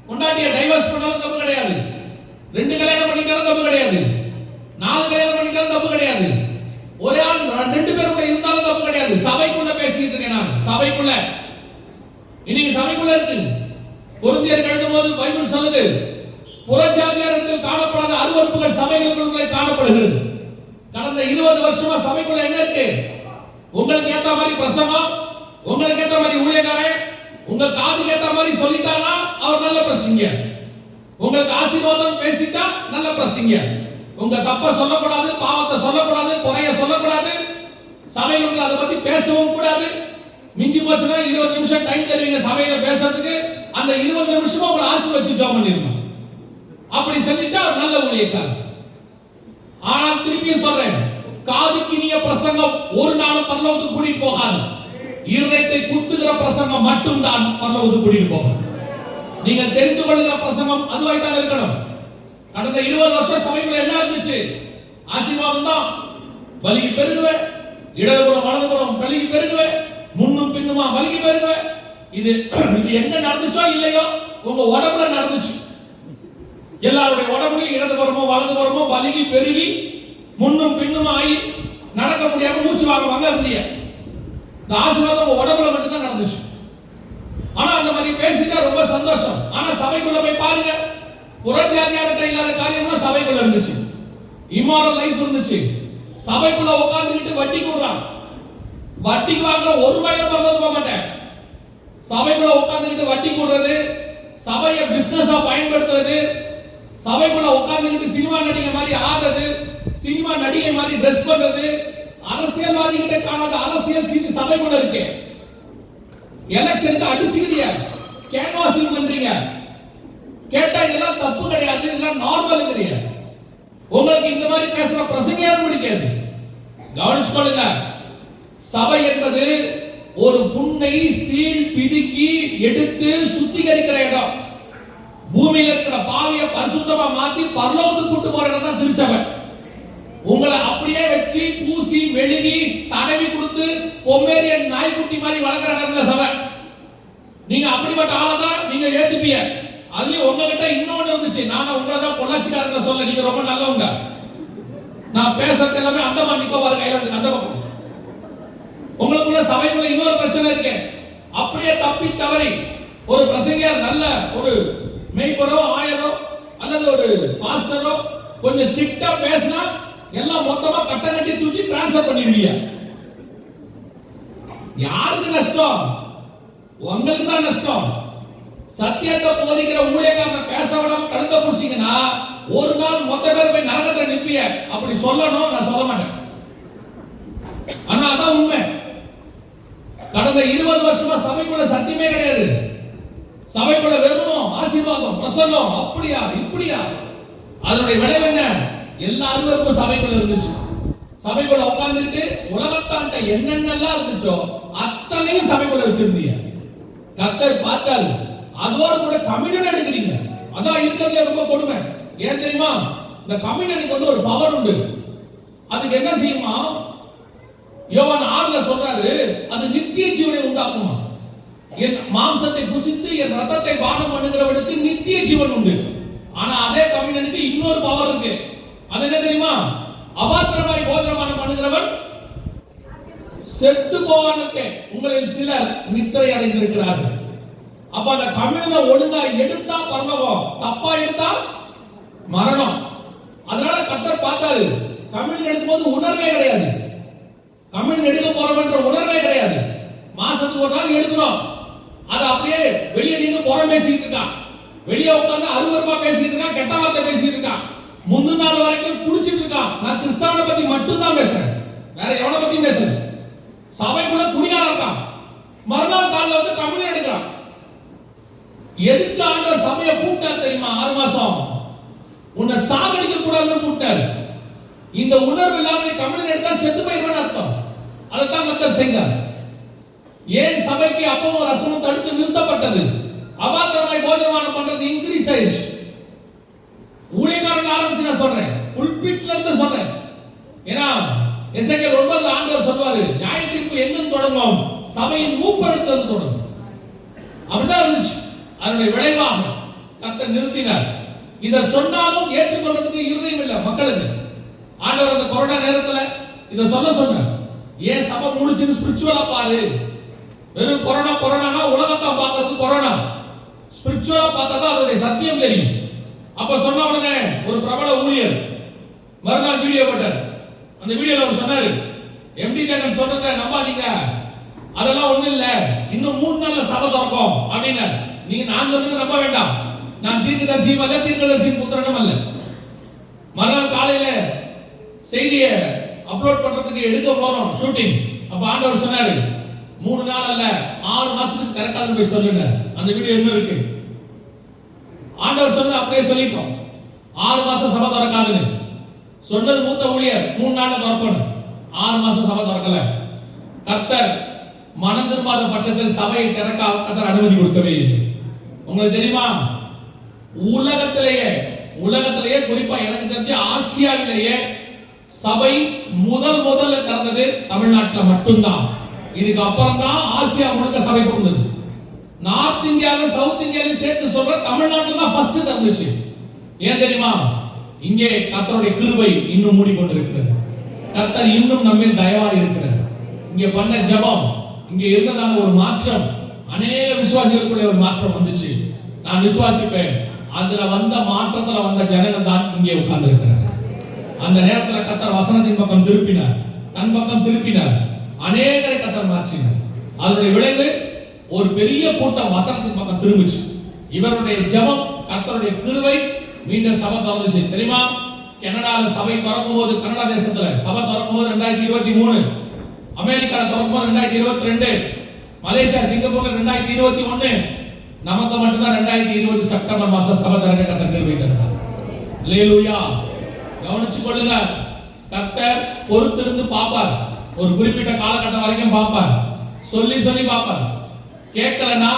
பொண்டாட்டிய டைவர்ஸ் பண்ணாலும் தப்பு கிடையாது, 2 கல்யாணம் பண்ணிட்டாலும் தப்பு கிடையாது, 4 கல்யாணம் பண்ணிட்டாலும் தப்பு கிடையாது, ஒரே ஆள் 2 பேர் கூட இருந்தாலும் தப்பு கிடையாது. சபைக்குள்ள பேசிட்டு இருக்கேன் நான், சபைக்குள்ள. இன்னைக்கு சபைக்குள்ள இருக்கு. கொரிந்தியர் எழுதும்போது பைபிள் சொல்லுது, புறஜாதியாரிடத்தில் காணப்படாத அருவருப்புகள் சபைகளுக்குள்ளே காணப்படுகிறது. கடந்த 20 வருஷமா சபைக்குள்ள என்ன இருக்கு? உங்களுக்கு ஏத்த மாதிரி பிரசங்கம், உங்களுக்கு ஏத்த மாதிரி ஊழியக்காரன், உங்க காதுக்கு ஏத்த மாதிரி சொல்லிட்டானா அவர் நல்ல பிரசங்கியர். உங்களுக்கு ஆசீர்வாதம் பேசிட்டா நல்ல பிரசங்கியர். உங்க தப்ப சொல்லக்கூடாது, பாவத்தை சொல்லக்கூடாது, குறைய சொல்லக்கூடாது, சபைகளுக்கு அதை பத்தி பேசவும் கூடாது. மிஞ்சி போச்சுன்னா 20 நிமிஷம் டைம் தருவீங்க சபையில பேசுறதுக்கு, அந்த 20 நிமிஷமா உங்களை ஆசீர்வதிச்சு ஜெபம் பண்ணிருங்க. அப்படி சொல்லிட்டா நல்ல ஊழியக்காரர். ஆனால் திருப்பியும் சொல்றேன், காதுக்கு இனிய பிரசங்கம் ஒரு நாளும் பரலோகத்துக்கு கூட்டிட்டு போகாது. இருதயத்தை குத்துகிற பிரசங்கம் மட்டும் தான் பரலோகத்துக்கு கூட்டிட்டு போகும். நீங்கள் தெரிந்து கொள்ளுகிற பிரசங்கம் அதுவாய் தான் இருக்கணும். கடந்த 20 வருஷம் சபைக்குள்ள என்ன இருந்துச்சு? ஆசீர்வாதம் தான். வலிக்கு பெருகுவே, இடதுபுறம் வலதுபுறம் வலிக்கு பெருகுவே, முன்னும் பின்னுமா வலிக்கு பெருகுவே, இது இது எங்க நடந்துச்சோ இல்லையோ உங்க உடம்புல நடந்துச்சு. எல்லாருடைய உடம்புலையும் இடதுபுறமோ வலதுபுறமோ வலிகி பெருகி முன்னும் பின்னும் ஆகி நடக்க முடியாம மூச்சு வாங்க இருந்தீங்க. இந்த ஆசீர்வாதம் உங்க உடம்புல மட்டும்தான் நடந்துச்சு. ஆனா அந்த மாதிரி பேசிட்டா ரொம்ப சந்தோஷம். ஆனா சபைக்குள்ள போய் பாருங்க, புறஜாதியார்கிட்ட இல்லாத காரியம்லாம் சபைக்குள்ள இருந்துச்சு. இம்மாரல் லைஃப் இருந்துச்சு. சபைக்குள்ள உட்கார்ந்துக்கிட்டு வட்டி கூடுறான். வட்டிக்கு வாங்குற ஒரு ரூபாயில பரவாயில்ல போக மாட்டேன். சபைக்குள்ள உட்கார்ந்துக்கிட்டு வட்டி கூடுறது, சபையை பிசினஸா பயன்படுத்துறது, சபைக்குள்ள உட்கார்ந்துக்கிட்டு சினிமா நடிகை மாதிரி ஆடுறது, சினிமா நடிகை மாதிரி ட்ரெஸ் பண்றது, அரசியல்வாதி கிட்ட காணாத அரசியல் சீட்டு சபைக்குள்ள இருக்கு. எலெக்ஷனுக்கு அடிச்சுக்கிறீங்க, கேன்வாசிங் பண்றீங்க. கேட்டா இதெல்லாம் தப்பு கிடையாது, இதெல்லாம் நார்மல்ங்கறீங்க. உங்களுக்கு இந்த மாதிரி பேசுற பிரசங்கியாரும் பிடிக்காது. கவனிச்சுக்கொள்ளுங்க, சபை என்பது ஒரு புண்ணை சீல் பிதுக்கி எடுத்து சுத்திகரிக்கிற இடம். பூமியில இருக்கிற பாவியை பரிசுத்தமா மாத்தி பரலோகத்துக்கு கூட்டு போற இடம் தான் திருச்சபை. உங்களை அப்படியே வச்சு பூசி மெழுகி தடவி கொடுத்து பொம்மேரியன் நாய்க்குட்டி மாதிரி வளர்க்கிற இடம்ல சபை. நீங்க அப்படிப்பட்ட ஆளதான் நீங்க ஏத்துப்பீங்க. அதுலயும் உங்ககிட்ட இன்னொன்னு இருந்துச்சு. நானும் உங்களை தான் பொள்ளாச்சிக்காரங்க சொல்ல, நீங்க ரொம்ப நல்லவங்க. நான் பேசுறது எல்லாமே அந்தமான் நிக்கோபார் கையில அந்த பக்கம். உங்களுக்குள்ள சபைக்குள்ள இன்னொரு பிரச்சனை இருக்கு. அப்படியே தப்பி தவறி ஒரு பிரசங்கியார் நல்ல ஒரு மேய்ப்பரோ ஆயரோ அல்லது ஒரு பாஸ்டரோ கொஞ்சம் ஸ்ட்ரிக்ட்டா பேசினா எல்லாம் மொத்தமா கட்ட கட்டி தூக்கி டிரான்ஸ்ஃபர் பண்ணிடுவீங்க. யாருக்கு நஷ்டம்? உங்களுக்கு தான் நஷ்டம். சத்தியத்தை போதிக்கிற ஊழியக்காரனை பேச விடாம கழுத்தை பிடிச்சீங்கன்னா ஒரு நாள் மொத்த பேர் போய் நரகத்துல நிப்பிய. அப்படி சொல்லணும், நான் சொல்ல மாட்டேன். ஆனா அதான் உண்மை. கடந்த 20 வருஷமா சபைக்குள்ள சத்தியமே கிடையாது. சபைக்குள்ள வெறும் ஆசீர்வாதம், பிரசங்கம், அப்படியா இப்படியா. அதனுடைய விளைவு என்ன? எல்லா அலுவலகமும் சபைக்குள்ள இருந்துச்சு. சபைக்குள்ள உட்கார்ந்துட்டு உலகத்தாண்ட என்னென்னலாம் இருந்துச்சோ அத்தனையும் சபைக்குள்ள வச்சிருந்தீங்க. கர்த்தர் பார்த்தாரு. அதோடு கூட கம்யூனியன் எடுக்கிறீங்க. அதான் இருக்கிறதே ரொம்ப கொடுமை. ஏன் தெரியுமா? இந்த கம்யூனியனுக்கு வந்து ஒரு பவர் உண்டு. அதுக்கு என்ன செய்யுமா? யோவான் 6ல சொல்றாரு, அது நித்திய ஜீவனை உண்டாக்குமா. என் மாம்சத்தை புசித்து என் ரத்தத்தை பானம் பண்ணுகிறவனுக்கு நித்திய ஜீவன் உண்டு. ஆனா அதே கம்யூனியனுக்கு இன்னொரு பவர் இருக்கு. அது என்ன தெரியுமா? அபாத்திரமாய் போஜனமானம் பண்ணுகிறவன் செத்து போவானுக்கு உங்களில் சிலர் நித்திரை அடைந்திருக்கிறார்கள். அப்ப அந்த கம்யூனியனை ஒழுங்கா எடுத்தா பரலோகம், தப்பா எடுத்தா மரணம். அதனால கர்த்தர் பார்த்தாரு, கம்யூனியன் எடுக்கும்போது உணர்வே கிடையாது. கம்யூனியன் எடுக்க போறோம்ன்ற உணர்வே கிடையாது. மாசத்துக்கு ஒரு நாள் எடுக்கணும். அது அப்படியே வெளியே நின்று புறம் பேசிட்டு இருக்கான். வெளியே உட்கார்ந்து அருவருப்பா பேசிட்டு இருக்கான், கெட்ட வார்த்தை பேசிட்டு இருக்கான். முன்னு நாள் வரைக்கும் குடிச்சிட்டு இருக்கான். நான் கிறிஸ்தவனை பத்தி மட்டும் தான் பேசுறேன், வேற எவனை பத்தியும் பேசுறேன். சபைக்குள்ள குடியாரா இருக்கான். மறுநாள் காலையில வந்து கம்யூனியன் எடுக்கிறான். எதுக்கு ஆண்டவர் சபையை பூட்டார் தெரியுமா? 6 மாசம் உன்னை சாகடிக்க கூடாதுன்னு பூட்டாரு. இந்த உணர்வு இல்லாம நீ கம்யூனியன் எடுத்தா செத்து போயிருவேன்னு அர்த்தம். அதைத்தான் கர்த்தர் செய்தார். ஏன் சபைக்கு அப்பமும் ரசமும் தடுத்து நிறுத்தப்பட்டது? அபாத்திரமாய் போஜனமானம் பண்றது இன்க்ரீஸ் ஆயிடுச்சு. ஊழியக்காரன் ஆரம்பிச்சு நான் சொல்றேன், புல்பிட்ல இருந்து சொல்றேன். ஏன்னா எசேக்கியேல் 9ல ஆண்டவர் சொல்வாரு, நியாய தீர்ப்பு எங்கிருந்து தொடங்கும்? சபையின் மூப்பரிடத்துல இருந்து தொடங்கும். அப்படிதான் இருந்துச்சு. அதனுடைய விளைவாக கர்த்தர் நிறுத்தினார். இதை சொன்னாலும் ஏற்றுக்கொள்றதுக்கு இருதயம் இல்லை மக்களுக்கு. ஆண்டவர் அந்த கொரோனா நேரத்துல இதை சொன்னார். ஏன் சபை முடிச்சுன்னு ஸ்பிரிச்சுவலா பாரு. வெறும் கொரோனா கொரோனா உலகத்தை பார்க்கறது கொரோனா. ஸ்பிரிச்சுவலா பார்த்தா தான் அதோடைய சத்தியம் தெரியும். அப்ப சொன்ன உடனே ஒரு பிரபல ஊழியர் மறுநாள் வீடியோ போட்டார். அந்த வீடியோல அவர் சொன்னாரு, எம்டி ஜெகன் சொல்றத நம்பாதீங்க, அதெல்லாம் ஒண்ணு இல்ல, இன்னும் 3 நாள்ல சபை திறக்கும் அப்படின்னு. நீங்க நான் சொல்றது நம்ப வேண்டாம். நான் தீர்க்கதரிசியும் அல்ல, தீர்க்கதரிசியின் புத்திரனும் அல்ல. மறுநாள் காலையில செய்தியை அப்லோட் பண்றதுக்கு எடுக்க போறோம் ஷூட்டிங். அப்ப ஆண்டவர் சொன்னாரு, 3 நாள் அல்ல 6 மாசத்துக்கு திறக்காதுன்னு போய் சொல்லுங்க. அந்த வீடியோ இன்னும் இருக்கு. ஆண்டவர் சொன்னது அப்படியே சொல்லிட்டோம். 6 மாசம் சபை திறக்காதுன்னு சொன்னது மூத்த ஊழியர். 3 நாள்ல திறக்கணும். 6 மாசம் சபை திறக்கல. கர்த்தர் மனம் திரும்பாத பட்சத்தில் சபையை திறக்க கர்த்தர் அனுமதி கொடுக்கவே இல்லை. உங்களுக்கு தெரியுமா? உலகத்திலேயே குறிப்பா எனக்கு தெரிஞ்ச ஆசியாவிலேயே சபை முதல்ல திறந்தது தமிழ்நாட்டில் மட்டும்தான். இதுக்கு அப்புறம் தான் ஆசியா முழுக்க சபை திறந்தது. நார்த் இந்தியால சவுத் இந்தியால சேர்த்து சொல்ற தமிழ்நாட்டுல தான் ஃபர்ஸ்ட் தந்துச்சு. ஏன் தெரியுமா? இங்கே கர்த்தருடைய கிருபை இன்னும் மூடிக்கொண்டிருக்கிறது. கர்த்தர் இன்னும் நம்மில் தயவா இருக்கிறார். இங்கே பண்ண ஜெபம், இங்கே இருந்ததான ஒரு மாற்றம், அநேக விசுவாசிகளுக்குள்ள ஒரு மாற்றம் வந்துச்சு. நான் விசுவாசிப்பேன், அதுல வந்த மாற்றத்துல வந்த ஜனங்கள் தான் இங்கே உட்கார்ந்து இருக்கிறார். அந்த நேரத்துல கர்த்தர் வசனத்தின் பக்கம் திருப்பினார், தன் பக்கம் திருப்பினார், அநேகரை கர்த்தர் மாற்றினார். அதனுடைய விளைவு ஒரு பெரிய கூட்டம் வசனத்தின் பக்கம் திரும்பிச்சு. இவருடைய ஜெபம், கர்த்தருடைய கிருபை, மீண்டும் சபை திறந்துச்சு. தெரியுமா? கனடால சபை திறக்கும் போது, கனடா தேசத்துல சபை திறக்கும் போது 2023, அமெரிக்கால திறக்கும் போது 2022, மலேசியா சிங்கப்பூர்ல 2021, நமக்கு மட்டும்தான் 2020 செப்டம்பர் மாசம் சபை திறக்க கர்த்தர் கிருபை தந்தார். அல்லேலூயா. கவனிச்சு கொள்ளுங்க, கர்த்தர் பொறுத்திருந்து பார்ப்பார். ஒரு குறிப்பிட்ட காலகட்டம் வரைக்கும் பார்ப்பார், சொல்லி சொல்லி பார்ப்பார். கேட்கலனா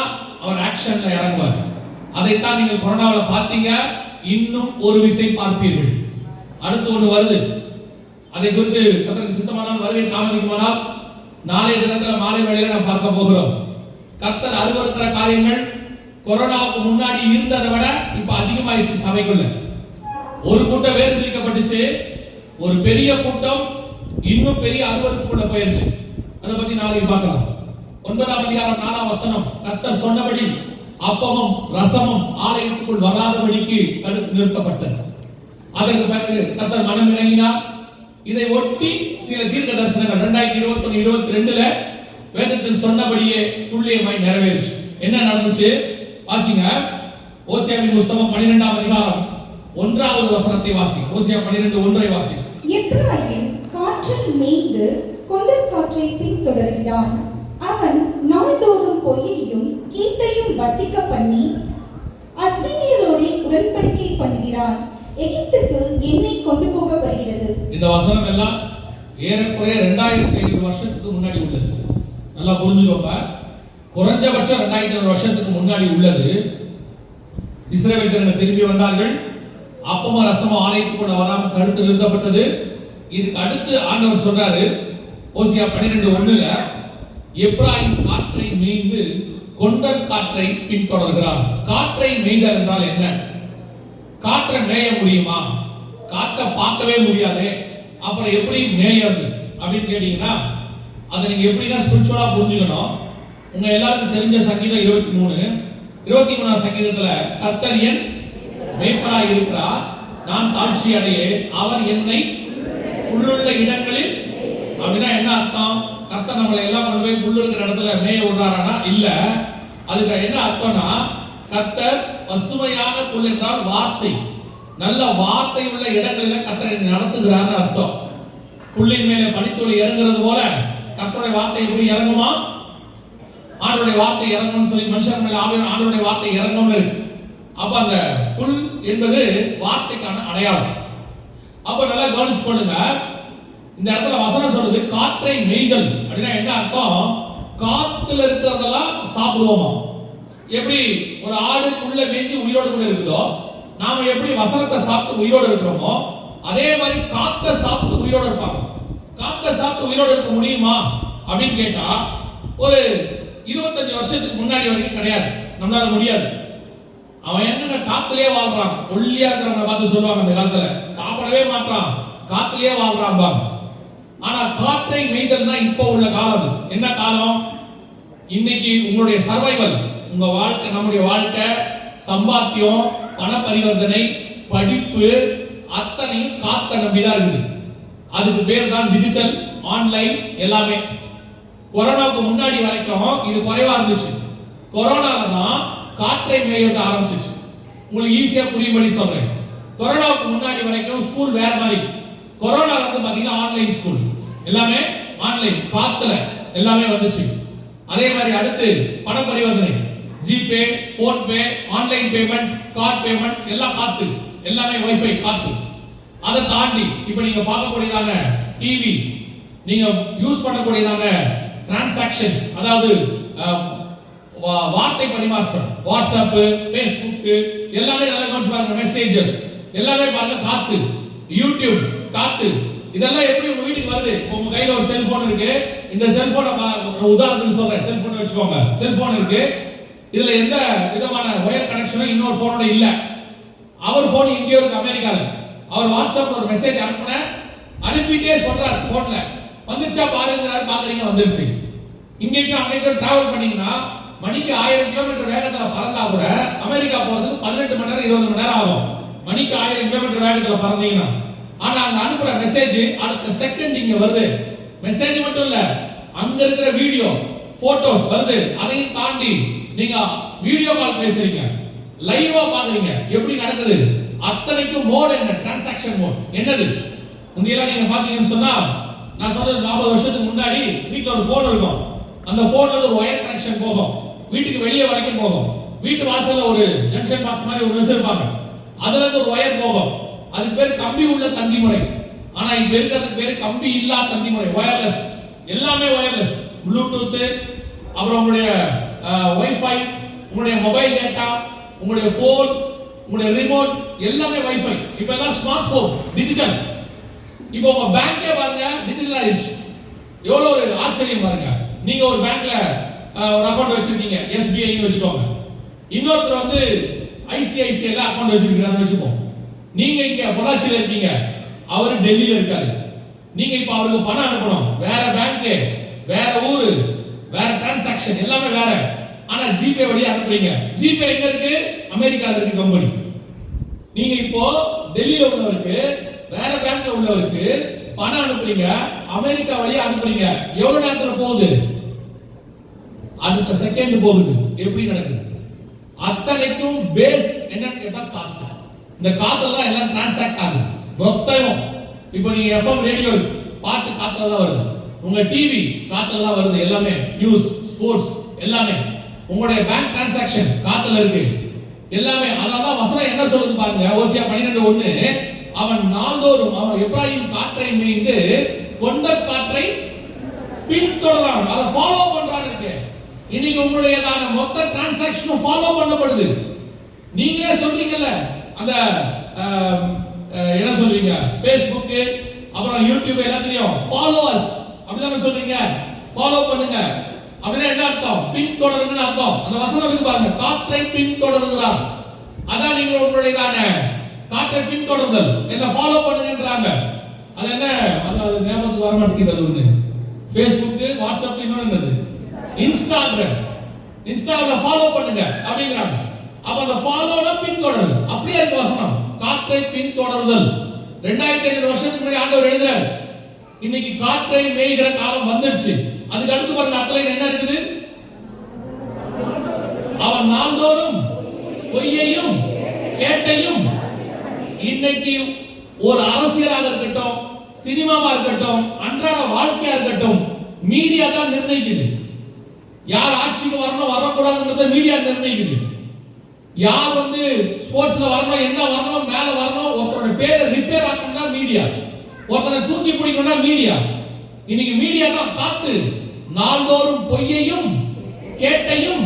அவர் ஆக்ஷன்ல இறங்குவார். அதைத்தான் நீங்கள் கொரோனாவில் பார்த்தீங்க. இன்னும் ஒரு விசை பார்ப்பீர்கள். அடுத்து ஒன்று வருது, அதை குறித்து கர்த்தருக்கு சித்தமானால் வருகை தாமதிக்குமானால் நாளைய தினத்துல மாலை வேளையில நாம் பார்க்க போகிறோம். கர்த்தர் அருவருக்கிற காரியங்கள் கொரோனாவுக்கு முன்னாடி இருந்ததை விட இப்ப அதிகமாயிடுச்சு. சபைக்குள்ள ஒரு கூட்டம் வேறு பிரிக்கப்பட்டுச்சு, ஒரு பெரிய கூட்டம் இன்னும் பெரிய அருவருக்குள்ள போயிருச்சு. அதை பத்தி நாளைக்கு பார்க்கலாம். 9ஆம் அதிகாரம் 4ஆம் வசனம், கர்த்தர் சொன்னபடி அப்பமும் ரசமும் ஆலயத்துக்குள் வராதபடிக்கு தடுத்து நிறுத்தப்பட்டது. அதற்கு பிறகு கர்த்தர் மனம் இறங்கினார். இதை ஒட்டி சில தீர்க்க தரிசனங்கள் 2021-22 வேதத்தில் சொன்னபடியே துல்லியமாய் நிறைவேறுச்சு. என்ன நடந்துச்சு வாசிங்க. ஓசியாவின் புத்தகம் 12ஆம் அதிகாரம் 1வது வசனத்தை வாசி. ஓசியா 12:1 வாசி. எப்ராயிம் காற்றை மேய்ந்து கொண்டல் காற்றை பின்தொடர்கிறான். அவன் நாள்தோறும் பொய்யையும் கீட்டையும் வர்த்திக்க பண்ணி அசீரியரோடு உடன்படிக்கை பண்ணுகிறான். எகிப்துக்கு எண்ணெய் கொண்டு போகப்படுகிறது. இந்த வசனம் எல்லாம் ஏறக்குறைய 2500 வருஷத்துக்கு முன்னாடி உள்ளது. நல்லா புரிஞ்சுக்கோங்க. குறைஞ்சபட்சம் 2500 வருஷத்துக்கு முன்னாடி உள்ளது. இஸ்ரவேல் ஜனங்கள் திரும்பி வந்தார்கள். அப்பமும் ரசமும் ஆலயத்துக்குள்ள வராம தடுத்து நிறுத்தப்பட்டது. இதுக்கு அடுத்து ஆண்டவர் சொல்றாரு ஓசியா 12:1, எப்ராயிம் காற்றை மேய்ந்து கொண்டற் காற்றை பின்தொடர்கிறான். காற்றை மேய்தல் என்றால் என்ன? காற்றை மேய முடியுமா? காற்றை பார்க்கவே முடியாது. அப்புறம் எப்படி மேயறது அப்படின்னு கேட்டீங்கன்னா, அதை நீங்க எப்படின்னா ஸ்பிரிச்சுவலா புரிஞ்சுக்கணும். உங்க எல்லாருக்கும் தெரிஞ்ச சங்கீதம் 23 சங்கீதத்துல கர்த்தர் என் மேய்ப்பராய் இருக்கிறார், நான் தாழ்ச்சி அடையேன், அவர் என்னை உள்ளுள்ள இடங்களில். அப்படின்னா என்ன அர்த்தம்? கர்த்தர் நம்மளை எல்லாம் கொண்டு போய் புல்லு இருக்கிற இடத்துல மேய விடுறாரானா இல்ல. அதுக்கு என்ன அர்த்தம்னா, கர்த்தர் பசுமையான புல் என்றால் வார்த்தை, நல்ல வார்த்தை உள்ள இடங்களில கர்த்தரை நடத்துகிறார்னு அர்த்தம். புல்லின் மேலே பனித்துளி இறங்குறது போல கர்த்தருடைய வார்த்தை எப்படி இறங்குமா? ஆண்டவருடைய வார்த்தை இறங்கும்னு சொல்லி மனுஷன் மேல ஆண்டவருடைய வார்த்தை இறங்கும்னு இருக்கு. அப்ப அந்த புல் என்பது வார்த்தைக்கான அடையாளம். அப்ப நல்லா கவனிச்சு கொள்ளுங்க. இந்த இடத்துல வசனம் சொல்றது காற்றை மேய்தல் அப்படின்னா என்ன அர்த்தம்? காத்துல இருக்கிறதெல்லாம் சாப்பிடுவோமா? எப்படி ஒரு ஆடு உள்ள மேய்ஞ்சி உயிரோடு கூட இருக்குதோ, நாம எப்படி வசனத்தை சாப்பிட்டு உயிரோடு இருக்கிறோமோ, அதே மாதிரி காத்த சாப்பிட்டு உயிரோடு இருப்பாங்க. காத்த சாப்பிட்டு உயிரோடு இருக்க முடியுமா அப்படின்னு கேட்டா, ஒரு 25 வருஷத்துக்கு முன்னாடி வரைக்கும் கிடையாது, நம்மளால முடியாது. அவன் என்ன காத்திலே வாழ்றான். ஒல்லியா இருக்கிறவங்க பார்த்து சொல்லுவாங்க அந்த காலத்துல, சாப்பிடவே மாட்டான், காத்திலே வாழ்றான். ஆனா காற்றை மேய்தல்னா இப்ப உள்ள காலம். என்ன காலம்? இன்னைக்கு உங்களுடைய சர்வைவல், உங்க வாழ்க்கை, நம்முடைய வாழ்க்கை, சம்பாத்தியம், பண பரிவர்த்தனை, படிப்பு அத்தனையும் காத்த நம்பிதான் இருக்குது. அதுக்கு பேர் தான் டிஜிட்டல், ஆன்லைன் எல்லாமே. கொரோனாவுக்கு முன்னாடி வரைக்கும் இது குறைவா இருந்துச்சு. கொரோனால தான் காற்றை மேய்றது ஆரம்பிச்சிச்சு. உங்களுக்கு ஈஸியா புரியும்படி சொல்றேன். கொரோனாவுக்கு முன்னாடி வரைக்கும் ஸ்கூல் வேற மாதிரி. கொரோனால வந்து பாத்தீங்கன்னா ஆன்லைன் ஸ்கூல், எல்லாமே ஆன்லைன், காத்துல எல்லாமே வந்துச்சு. அதே மாதிரி அடுத்து பண பரிவர்த்தனை, GPay, PhonePe, online payment, card payment எல்லாம் காத்து, எல்லாமே வைஃபை காத்து. அதை தாண்டி இப்ப நீங்க பார்க்கக்கூடியதான டிவி, நீங்க யூஸ் பண்ணக்கூடியதான டிரான்சாக்ஷன்ஸ், அதாவது வார்த்தை பரிமாற்றம், வாட்ஸ்அப், ஃபேஸ்புக் எல்லாமே நல்லா கவனிச்சு பாருங்க. மெசேஜஸ் எல்லாமே பாருங்க காத்து. யூடியூப் காத்து. இதெல்லாம் எப்படி உங்க வீட்டுக்கு வருது? உங்க கையில ஒரு செல்போன் இருக்கு. இந்த செல்போனை உதாரணத்துக்கு சொல்றேன், செல்போன் வச்சுக்கோங்க. செல்போன் இருக்கு. இதுல எந்த விதமான ஒயர் கனெக்ஷனும் இன்னொரு போனோட இல்ல. அவர் போன் எங்கேயோ இருக்கு அமெரிக்கால. அவர் வாட்ஸ்அப்ல ஒரு மெசேஜ் அனுப்பிட்டே சொல்றாரு, போன்ல வந்துச்சா பாருங்கறாரு, பாக்குறீங்க வந்துருச்சு. இங்கேயும் அமெரிக்கா டிராவல் பண்ணீங்கன்னா மணிக்கு 1000 கிலோமீட்டர் வேகத்துல பறந்தா கூட அமெரிக்கா போறதுக்கு 18 மணி நேரம் 20 மணி நேரம் ஆகும். மணிக்கு 1000 கிலோமீட்டர் வேகத்துல பறந்தீங்கன்னா. ஆனா அங்க அனுப்புற மெசேஜ் அடுத்த செகண்ட் இங்க வருது. மெசேஜ் மட்டும் இல்ல, அங்க இருக்கிற வீடியோ போட்டோஸ் வருது. அதையும் தாண்டி நீங்க வீடியோ கால் பேசுறீங்க, லைவா பாக்குறீங்க, எப்படி நடக்குது. அத்தனைக்கு மோட் என்ன? Transaction mode. என்னது? முந்தியெல்லாம் நீங்க பாத்தீங்கன்னு சொன்னா, நான் சொல்றது 40 வருஷத்துக்கு முன்னாடி வீட்ல ஒரு போன் இருக்கும். அந்த போன்ல ஒரு ஒயர் கனெக்ஷன் போகும், வீட்டுக்கு வெளியே வரைக்கும் போகும். வீட்டு வாசல்ல ஒரு ஜங்ஷன் பாக்ஸ் மாதிரி ஒரு வச்சிருப்பாங்க, அதுல இருந்து ஒரு ஒயர் போகும். அதுக்கு பேர் கம்பி உள்ள தந்தி முறை. ஆனா இப்ப இருக்கிறதுக்கு பேர் கம்பி இல்லா தந்தி முறை, வயர்லெஸ். எல்லாமே வயர்லெஸ். ப்ளூடூத், அப்புறம் உங்களுடைய வைஃபை, உங்களுடைய மொபைல் டேட்டா, உங்களுடைய போன், உங்களுடைய ரிமோட் எல்லாமே வைஃபை. இப்ப எல்லாம் ஸ்மார்ட் போன், டிஜிட்டல். இப்போ உங்க பேங்கே பாருங்க டிஜிட்டல் ஆயிடுச்சு. எவ்வளவு ஒரு ஆச்சரியம் பாருங்க. நீங்க ஒரு பேங்க்ல ஒரு அக்கவுண்ட் வச்சிருக்கீங்க, SBI ன்னு வெச்சுக்கோங்க. இன்னொருத்தர் வந்து ICICI ல அக்கவுண்ட் வச்சிருக்காருன்னு வெச்சுப்போம். நீங்க இங்க பொள்ளாச்சியில இருக்கீங்க, அவர் டெல்லியில இருக்காரு. நீங்க இப்ப அவருக்கு பணம் அனுப்பணும், வேற பேங்க், வேற ஊரு, வேற டிரான்சாக்ஷன், எல்லாமே வேற. ஆனா ஜிபே வழியா அனுப்புறீங்க. ஜிபே எங்க இருக்கு? அமெரிக்கால இருக்கு கம்பெனி. நீங்க இப்போ டெல்லியில உள்ளவருக்கு, வேற பேங்க்ல உள்ளவருக்கு பணம் அனுப்புறீங்க, அமெரிக்கா வழியா அனுப்புறீங்க. எவ்வளவு நேரத்துல போகுது? அடுத்த செகண்ட் போகுது. எப்படி நடக்குது? அத்தனைக்கும் பேஸ் என்னன்னு கேட்டா காத்து. இந்த காத்தெல்லாம் எல்லாம் டிரான்சாக்ட் ஆகுது மொத்தம். இப்போ நீங்க FM ரேடியோ பாட்டு காத்துல தான் வருது, உங்க டிவி காத்துல தான் வருது, எல்லாமே நியூஸ், ஸ்போர்ட்ஸ் எல்லாமே. உங்களுடைய பேங்க் டிரான்சாக்ஷன் காத்துல இருக்கு எல்லாமே. அதனால வசனம் என்ன சொல்லுது பாருங்க, ஓசியா 12:1, அவன் நாள்தோறும் அவன் எப்ராயிம் காற்றை மேய்ந்து கொண்டற் காற்றை பின்தொடரான், அதை ஃபாலோ பண்றான் இருக்கு. இன்னைக்கு உங்களுடையதான மொத்த டிரான்சாக்ஷனும் ஃபாலோ பண்ணப்படுது. நீங்களே சொல்றீங்கல்ல, அந்த என்ன சொல்றீங்க, Facebook, அப்புறம் YouTube எல்லாத்தையும் ஃபாலோவர்ஸ் அப்படிதான் சொல்றீங்க. ஃபாலோ பண்ணுங்க அப்படின்னா என்ன அர்த்தம்? பின்தொடருங்கன்னு அர்த்தம். அந்த வசனம் இருக்கு பாருங்க, காற்றை பின்தொடருகிறார். அதான் நீங்க உங்களுடையதான காற்றை பின்தொடர்தல், என்ன ஃபாலோ பண்ணுங்கன்றாங்க. அது என்ன? அது ஞாபகத்துக்கு வர மாட்டேங்குது. அது ஒண்ணு Facebook, WhatsApp, இன்னொன்னு என்னது? இன்ஸ்டாகிராம். இன்ஸ்டால ஃபாலோ பண்ணுங்க அப்படிங்கறாங்க. அப்ப அந்த ஃபாலோனா பின்தொடருது. அப்படியே இருக்கு வசனம், காற்றை பின்தொடருதல். 2500 வருஷத்துக்கு முன்னாடி ஆண்டவர் எழுதுறார், இன்னைக்கு காற்றை மேய்கிற காலம் வந்துருச்சு. அதுக்கு அடுத்து பாருங்க அர்த்தம் என்ன இருக்குது? அவன் நாள்தோறும் பொய்யையும் கேட்டையும். இன்னைக்கு ஒரு அரசியலாக இருக்கட்டும், சினிமாவா இருக்கட்டும், அன்றாட வாழ்க்கையா இருக்கட்டும், மீடியா தான் நிர்ணயிக்குது. யார் ஆட்சிக்கு வரணும் வரக்கூடாதுன்றத மீடியா நிர்ணயிக்குது. யார் வந்து ஸ்போர்ட்ஸ்ல வரணும், என்ன வரணும், மேல வரணும், ஒருத்தரோட பேரை ரிப்பேர் ஆக்கணும்னா மீடியா, ஒருத்தரை தூக்கி பிடிக்கணும்னா மீடியா. இன்னைக்கு மீடியா தான் காத்து நாள்தோறும் பொய்யையும் கேட்டையும்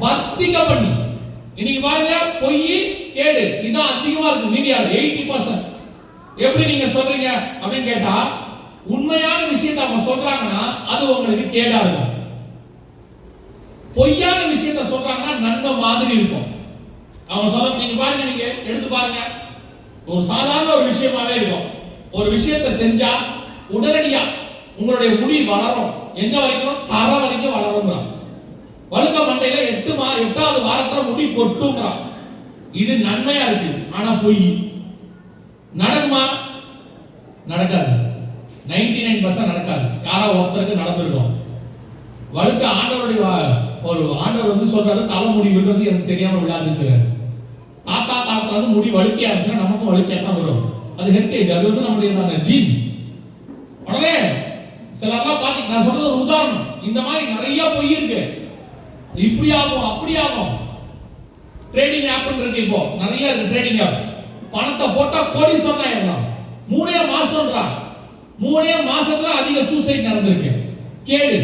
வர்த்திக்க பண்ணி. இன்னைக்கு பாருங்க, பொய் கேடு இதான் அதிகமா இருக்கு மீடியால, 80%. எப்படி நீங்க சொல்றீங்க அப்படின்னு கேட்டா, உண்மையான விஷயத்தை அவங்க சொல்றாங்கன்னா அது உங்களுக்கு கேடா இருக்கும். பொய்யான விஷயத்தை சொல்றாங்கன்னா நன்மை மாதிரி இருக்கும். அவங்க சொல்ல நீங்க பாருங்க, நீங்க எடுத்து பாருங்க, ஒரு சாதாரண ஒரு விஷயமாவே இருக்கும். ஒரு விஷயத்தை செஞ்சா உடனடியா உங்களுடைய முடி வளரும். எங்க வரைக்கும்? தர வரைக்கும் வளரும். வழுக்க மண்டையில 8வது வாரத்துல முடி கொட்டுங்கிறான். இது நன்மையா இருக்கு. ஆனா பொய் நடக்குமா? நடக்காது. 99% நடக்காது. யாரா ஒருத்தருக்கு நடந்திருக்கும். வழுக்க ஆண்டவருடைய ஒரு ஆண்டவர் வந்து சொல்றாரு, தலைமுடி விடுறது எனக்கு தெரியாம விடாதுங்கிறார். தாத்தா காலத்துல வந்து முடி வழுக்கியா இருந்துச்சுன்னா நமக்கும் வழுக்கியா தான் வரும். அது ஹெரிட்டேஜ், அது வந்து நம்முடைய ஜீன். உடனே சிலர்லாம் பாத்தீங்க, நான் சொல்றது ஒரு உதாரணம். இந்த மாதிரி நிறைய பொய் இருக்கு. இப்படி ஆகும் அப்படி ஆகும். ட்ரேடிங் ஆப் இருக்கு, இப்போ நிறைய இருக்கு ட்ரேடிங் ஆப். பணத்தை போட்டா கோடீஸ்வரன் ஆயிடலாம். 3 மாசம்ன்றான். 3 மாசத்துல அதிக சூசைட் நடந்திருக்கு. கேடு.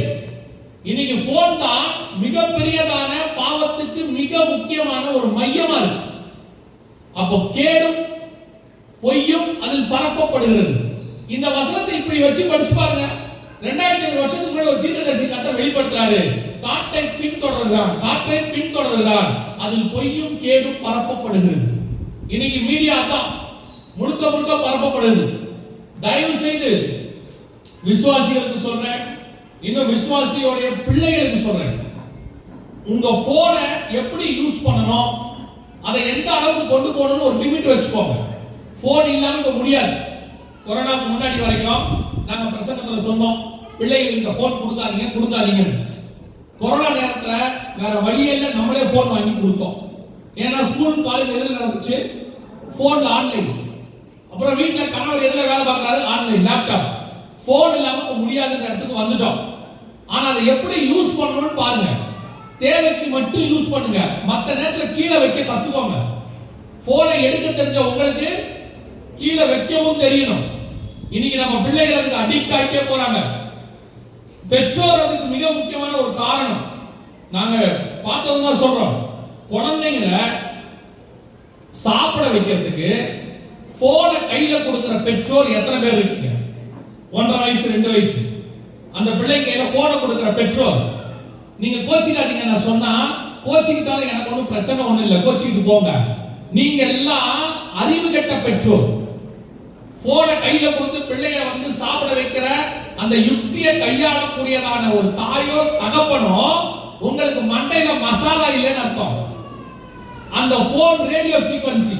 இன்னைக்கு போன் தான் மிகப்பெரியதான பாவத்துக்கு மிக முக்கியமான ஒரு மையமா இருக்கு. அப்போ கேடும் பொய்யும் அதில் பரப்பப்படுகிறது. இந்த வசனத்தை இப்படி வச்சு படிச்சு பாருங்க. 2500 வருஷத்துக்கு முன்னாடி ஒரு தீர்க்கதரிசி கர்த்தர் வெளிப்படுத்துறாரு. காற்றை பின்தொடர்கிறான் அதில் பொய்யும் கேடும் பரப்பப்படுகிறது. இன்னைக்கு மீடியா தான் முழுக்க பரப்பப்படுது. தயவு செய்து விசுவாசிகளுக்கு சொல்றேன், இன்னும் விசுவாசியோடைய பிள்ளைகளுக்கு சொல்றேன், உங்க போனை எப்படி யூஸ் பண்ணணும், அதை எந்த அளவுக்கு கொண்டு போகணும்னு ஒரு லிமிட் வச்சுக்கோங்க. போன் இல்லாம இப்ப முடியாது. கொரோனாக்கு முன்னாடி வரைக்கும் நாங்க பிரசங்கத்துல சொன்னோம், பிள்ளைகளுக்கு போன் கொடுக்காதீங்கன்னு. கொரோனா நேரத்துல வேற வழியே இல்ல, நம்மளே போன் வாங்கி கொடுத்தோம். ஏன்னா ஸ்கூல் காலேஜ் எதுல நடந்துச்சு, போன்ல ஆன்லைன். அப்புறம் வீட்டுல கணவர் எதுல வேலை பார்க்கறாரு, ஆன்லைன் லேப்டாப். போன் இல்லாம முடியாதுன்ற இடத்துக்கு வந்துட்டோம். ஆனா அதை எப்படி யூஸ் பண்ணணும்னு பாருங்க. தேவைக்கு மட்டும் யூஸ் பண்ணுங்க, மற்ற நேரத்துல கீழே வைக்க கத்துக்கோங்க. போனை எடுக்க தெரிஞ்ச உங்களுக்கு கீழே வைக்கவும் தெரியணும். இன்னைக்கு நம்ம பிள்ளைகள் அதுக்கு அடிக்ட் ஆகிட்டே போறாங்க. பெற்றோர் அதுக்கு மிக முக்கியமான ஒரு காரணம். நாங்க பார்த்ததுதான் சொல்றோம், குழந்தைங்களை சாப்பிட வைக்கிறதுக்கு போனை கையில கொடுக்கிற பெற்றோர் எத்தனை பேர் இருக்கீங்க? 1.5 வயசு 2 வயசு அந்த பிள்ளைங்க கையில போனை கொடுக்கிற பெற்றோர். நீங்க கோச்சிக்காதீங்க, நான் சொன்னா கோச்சிக்கிட்டாலும் எனக்கு ஒன்றும் பிரச்சனை ஒண்ணும் இல்லை, கோச்சிக்கிட்டு போங்க. நீங்க எல்லாம் அறிவு கெட்ட பெற்றோர். போனை கையில கொடுத்து பிள்ளைய சாப்பிட வைக்கிற அந்த யுக்தியை கையாளக்கூடியதான ஒரு தாயோ தகப்பனோ உங்களுக்கு மண்டையில மசாலா இல்லைன்னு அர்த்தம். அந்த போன் ரேடியோ ஃப்ரீக்வன்சி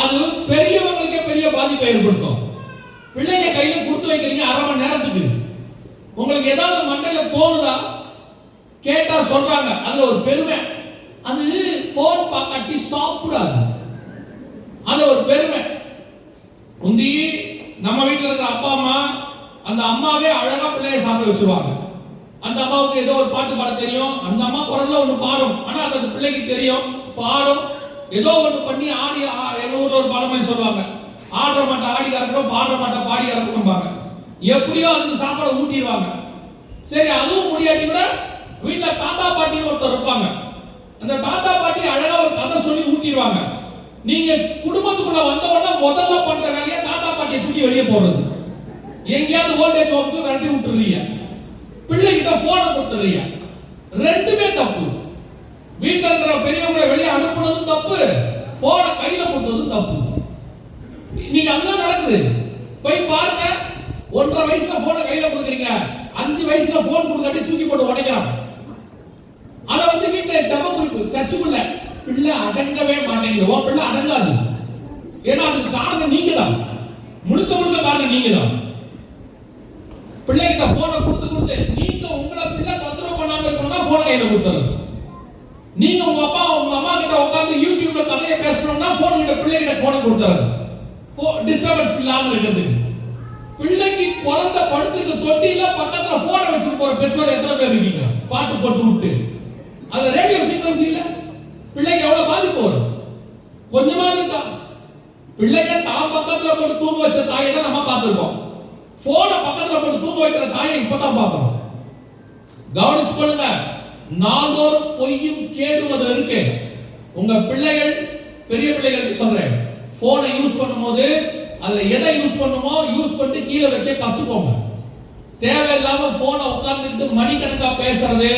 அது பெரியவங்களுக்கே பெரிய பாதிப்பை ஏற்படுத்தும். பிள்ளைங்க கையில கொடுத்து வைக்கிறீங்க 1/2 மணி நேரத்துக்கு, உங்களுக்கு ஏதாவது மண்டையில தோணுதா? கேட்டா சொல்றாங்க அதுல ஒரு பெருமை, அது போன் பார்க்காட்டி சாப்பிடாது, அது ஒரு பெருமை. முந்தி நம்ம வீட்டில் இருக்கிற அப்பா அம்மா, அந்த அம்மாவே அழகா பிள்ளைய சாப்பிட வச்சிருவாங்க. அந்த அம்மாவுக்கு ஏதோ ஒரு பாட்டு பாட தெரியும், அந்த அம்மா குரல்ல ஒண்ணு பாடும், ஆனா அது அந்த பிள்ளைக்கு தெரியும், பாடும். ஏதோ ஒண்ணு பண்ணி ஆடி, எங்க ஊர்ல ஒரு பழமொழி சொல்லுவாங்க, ஆடுற மாட்டை ஆடி கறக்கணும், பாடுற மாட்டை பாடி கறக்கணும்பாங்க. எப்படியோ அதுக்கு சாப்பாடு ஊட்டிடுவாங்க. சரி, அதுவும் முடியாட்டி கூட வீட்டுல தாத்தா பாட்டின்னு ஒருத்தர் இருப்பாங்க. அந்த தாத்தா பாட்டி அழகா ஒரு கதை சொல்லி ஊட்டிடுவாங்க. நீங்க குடும்பத்துக்குள்ள வந்த உடனே முதல்ல பண்ற வேலையை தாத்தா பாட்டியை தூக்கி வெளியே போடுறது. எங்கேயாவது ஓல்டேஜ் ஹோம்க்கு விரட்டி விட்டுறீங்க, பிள்ளைகிட்ட போனை கொடுத்துறீங்க. ரெண்டுமே தப்பு. வீட்டுல இருக்கிற பெரியவங்களை வெளியே அனுப்புனதும் தப்பு, போனை கையில கொடுத்ததும் தப்பு. நீங்க அதெல்லாம் நடக்குது, போய் பாருங்க. 1.5 வயசுல போனை கையில கொடுக்குறீங்க, 5 வயசுல போன் கொடுக்காட்டி தூக்கி போட்டு உடைக்கிறான். அத வீட்டுல ஜப குறிப்பு, சர்ச்சுக்குள்ள பிள்ளை அடங்கவே மாட்டேங்குது. உன் பிள்ளை அடங்காது, ஏன்னா அதுக்கு காரணம் நீங்க தான், முழுக்க காரணம் நீங்க தான். பிள்ளைகிட்ட போனை கொடுத்து நீங்க உங்களை பிள்ளை தொந்தரவு பண்ணாம இருக்கணும்னா போனை கையில கொடுத்துறது. நீங்க உங்க அப்பா உங்க அம்மா கிட்ட உட்கார்ந்து யூடியூப்ல கதையை பேசணும்னா போன் கிட்ட பிள்ளைகிட்ட போனை கொடுத்துறது, டிஸ்டர்பன்ஸ் இல்லாம இருக்கிறதுக்கு. பிள்ளைக்கு குழந்தை படுத்துருக்கு தொட்டில பக்கத்துல போனை வச்சுட்டு போற பெற்றோர் எத்தனை பேர் இருக்கீங்க? பாட்டு போட்டு விட்டு அது ரேடியோ ஃப்ரீக்வன்சி இல்ல, பிள்ளைக்கு எவ்வளவு பாதிப்பு வரும்? கொஞ்சமா இருக்கா? பிள்ளைய தான் பக்கத்துல போட்டு தூங்க வச்ச தாயை தான் நம்ம பார்த்திருக்கோம். போனை பக்கத்துல போட்டு தூங்க வைக்கிற தாயை இப்பதான் பார்க்கிறோம். கவனிச்சு கொள்ளுங்க, நாள்தோறும் பொய்யும் கேடும் அது இருக்கு. உங்க பிள்ளைகள், பெரிய பிள்ளைகளுக்கு சொல்றேன், போனை யூஸ் பண்ணும்போது அதுல எதை யூஸ் பண்ணுமோ யூஸ் பண்ணி கீழே வைக்க கத்துக்கோங்க. தேவையில்லாம போனை உட்கார்ந்துட்டு மணிக்கணக்கா பேசுறது,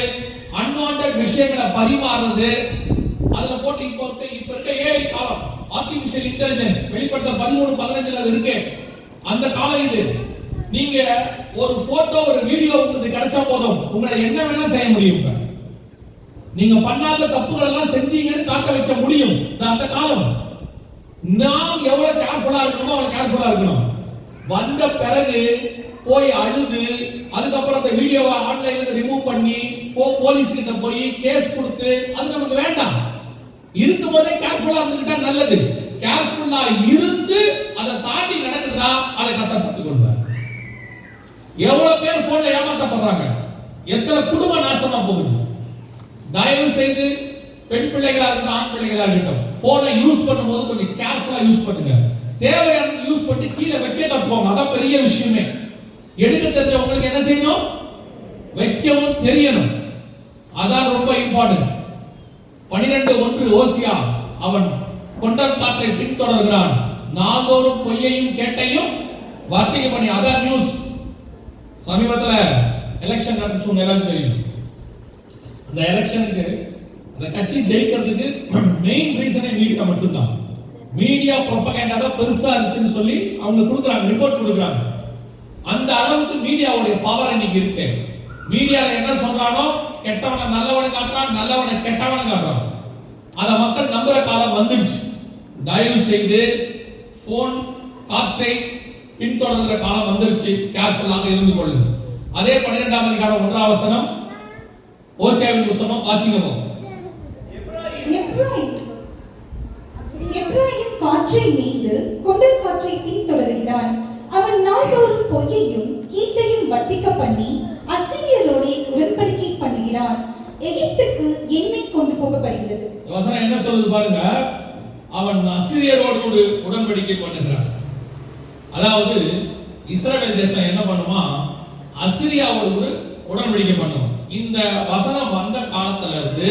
அன்வான்டட் விஷயங்களை பரிமாறுறது, அதுல போட்டு இப்ப இருக்க ஏஐ காலம், ஆர்டிபிஷியல் இன்டெலிஜென்ஸ் வெளிப்படுத்த 13-15 அது இருக்கு. அந்த காலம் இது. நீங்க ஒரு போட்டோ ஒரு வீடியோ உங்களுக்கு கிடைச்சா போதும், உங்களை என்ன வேணா செய்ய முடியும். நீங்க பண்ணாத தப்புகள் எல்லாம் செஞ்சீங்கன்னு காட்ட வைக்க முடியும். அந்த காலம். நாம் எவ்வளவு கேர்ஃபுல்லா இருக்கணுமோ அவ்வளவு கேர்ஃபுல்லா இருக்கணும். வந்த பிறகு போய் அழுது அதுக்கப்புறம் அந்த வீடியோவை ஆன்லைன்ல இருந்து ரிமூவ் பண்ணி போலீஸ் கிட்ட போய் கேஸ் கொடுத்து அது நமக்கு வேண்டாம். இருக்கும் போதே கேர்ஃபுல்லா இருந்துக்கிட்டா நல்லது. கேர்ஃபுல்லா இருந்து அதை தாண்டி நடக்குதுன்னா அதை கத்துக் கொள்வார். எவ்வளவு பேர் போன்ல ஏமாத்தப்படுறாங்க, எத்தனை குடும்ப நாசமா போகுது. தயவு செய்து பெண் பிள்ளைகளா இருக்கட்டும், ஆண் பிள்ளைகளா இருக்கட்டும், போனை யூஸ் பண்ணும்போது கொஞ்சம் கேர்ஃபுல்லா யூஸ் பண்ணுங்க. தேவையான யூஸ் பண்ணி கீழே வைக்க கத்துக்கோங்க. அதான் பெரிய விஷயமே. எடுக்க தெரிஞ்ச உங்களுக்கு என்ன செய்யணும்? வைக்கவும் தெரியணும். அதான் ரொம்ப இம்பார்ட்டன்ட். 12:1 ஓசியா, அவன் கொண்டல் காற்றை பின்தொடர்கிறான், நாள்தோறும் பொய்யையும் கேட்டையும் வர்த்திக்க பண்ணி. அதான் நியூஸ். சமீபத்தில் எலெக்ஷன் நடந்துச்சு, உங்களுக்கு எல்லாரும் தெரியும். அந்த எலெக்ஷனுக்கு அந்த கட்சி ஜெயிக்கிறதுக்கு மெயின் ரீசனே மீடியா மட்டும்தான். மீடியா ப்ரொபகேண்டா தான் பெருசா இருந்துச்சுன்னு சொல்லி அவங்க கொடுக்குறாங்க, ரிப்போர்ட் கொடுக்குறாங்க. அந்த அளவுக்கு மீடியாவுடைய பவர் இன்னைக்கு இருக்கு. மீடியால என்ன சொல்றானோ கெட்டவனை நல்லவனை காட்டுறான், நல்லவனை கெட்டவனை காட்டுறான். அத மக்கள் நம்புற காலம் வந்துடுச்சு. தயவு செய்து போன் காற்றை பின்தொடர்கிற காலம் வந்துருச்சு. கேர்ஃபுல்லாக இருந்து கொள்ளுங்க. அதே 12ஆம் அதிகாரம் 1ஆம் வசனம் ஓசியாவின் புத்தகம் வாசிக்கவும். எப்ராயிம் காற்றை மீது கொண்டல் காற்றை பின்தொடர்கிறான். அவன் நாள்தோறும் பொய்யையும் கீட்டையும் வர்த்திக்க பண்ணி அசீரியரோடு உடன்படிக்கை பண்ணுகிறான். எகிப்துக்கு எண்ணெய் கொண்டு போகப்படுகிறது. வசனம் என்ன சொல்லுது பாருங்க. அவன் அசீரியரோடு உடன்படிக்கை பண்ணுகிறான். அதாவது இஸ்ரவேல் தேசம் என்ன பண்ணுமா, அசீரியாவோடு உடன்படிக்கை பண்ணும். இந்த வசனம் வந்த காலத்துல இருந்து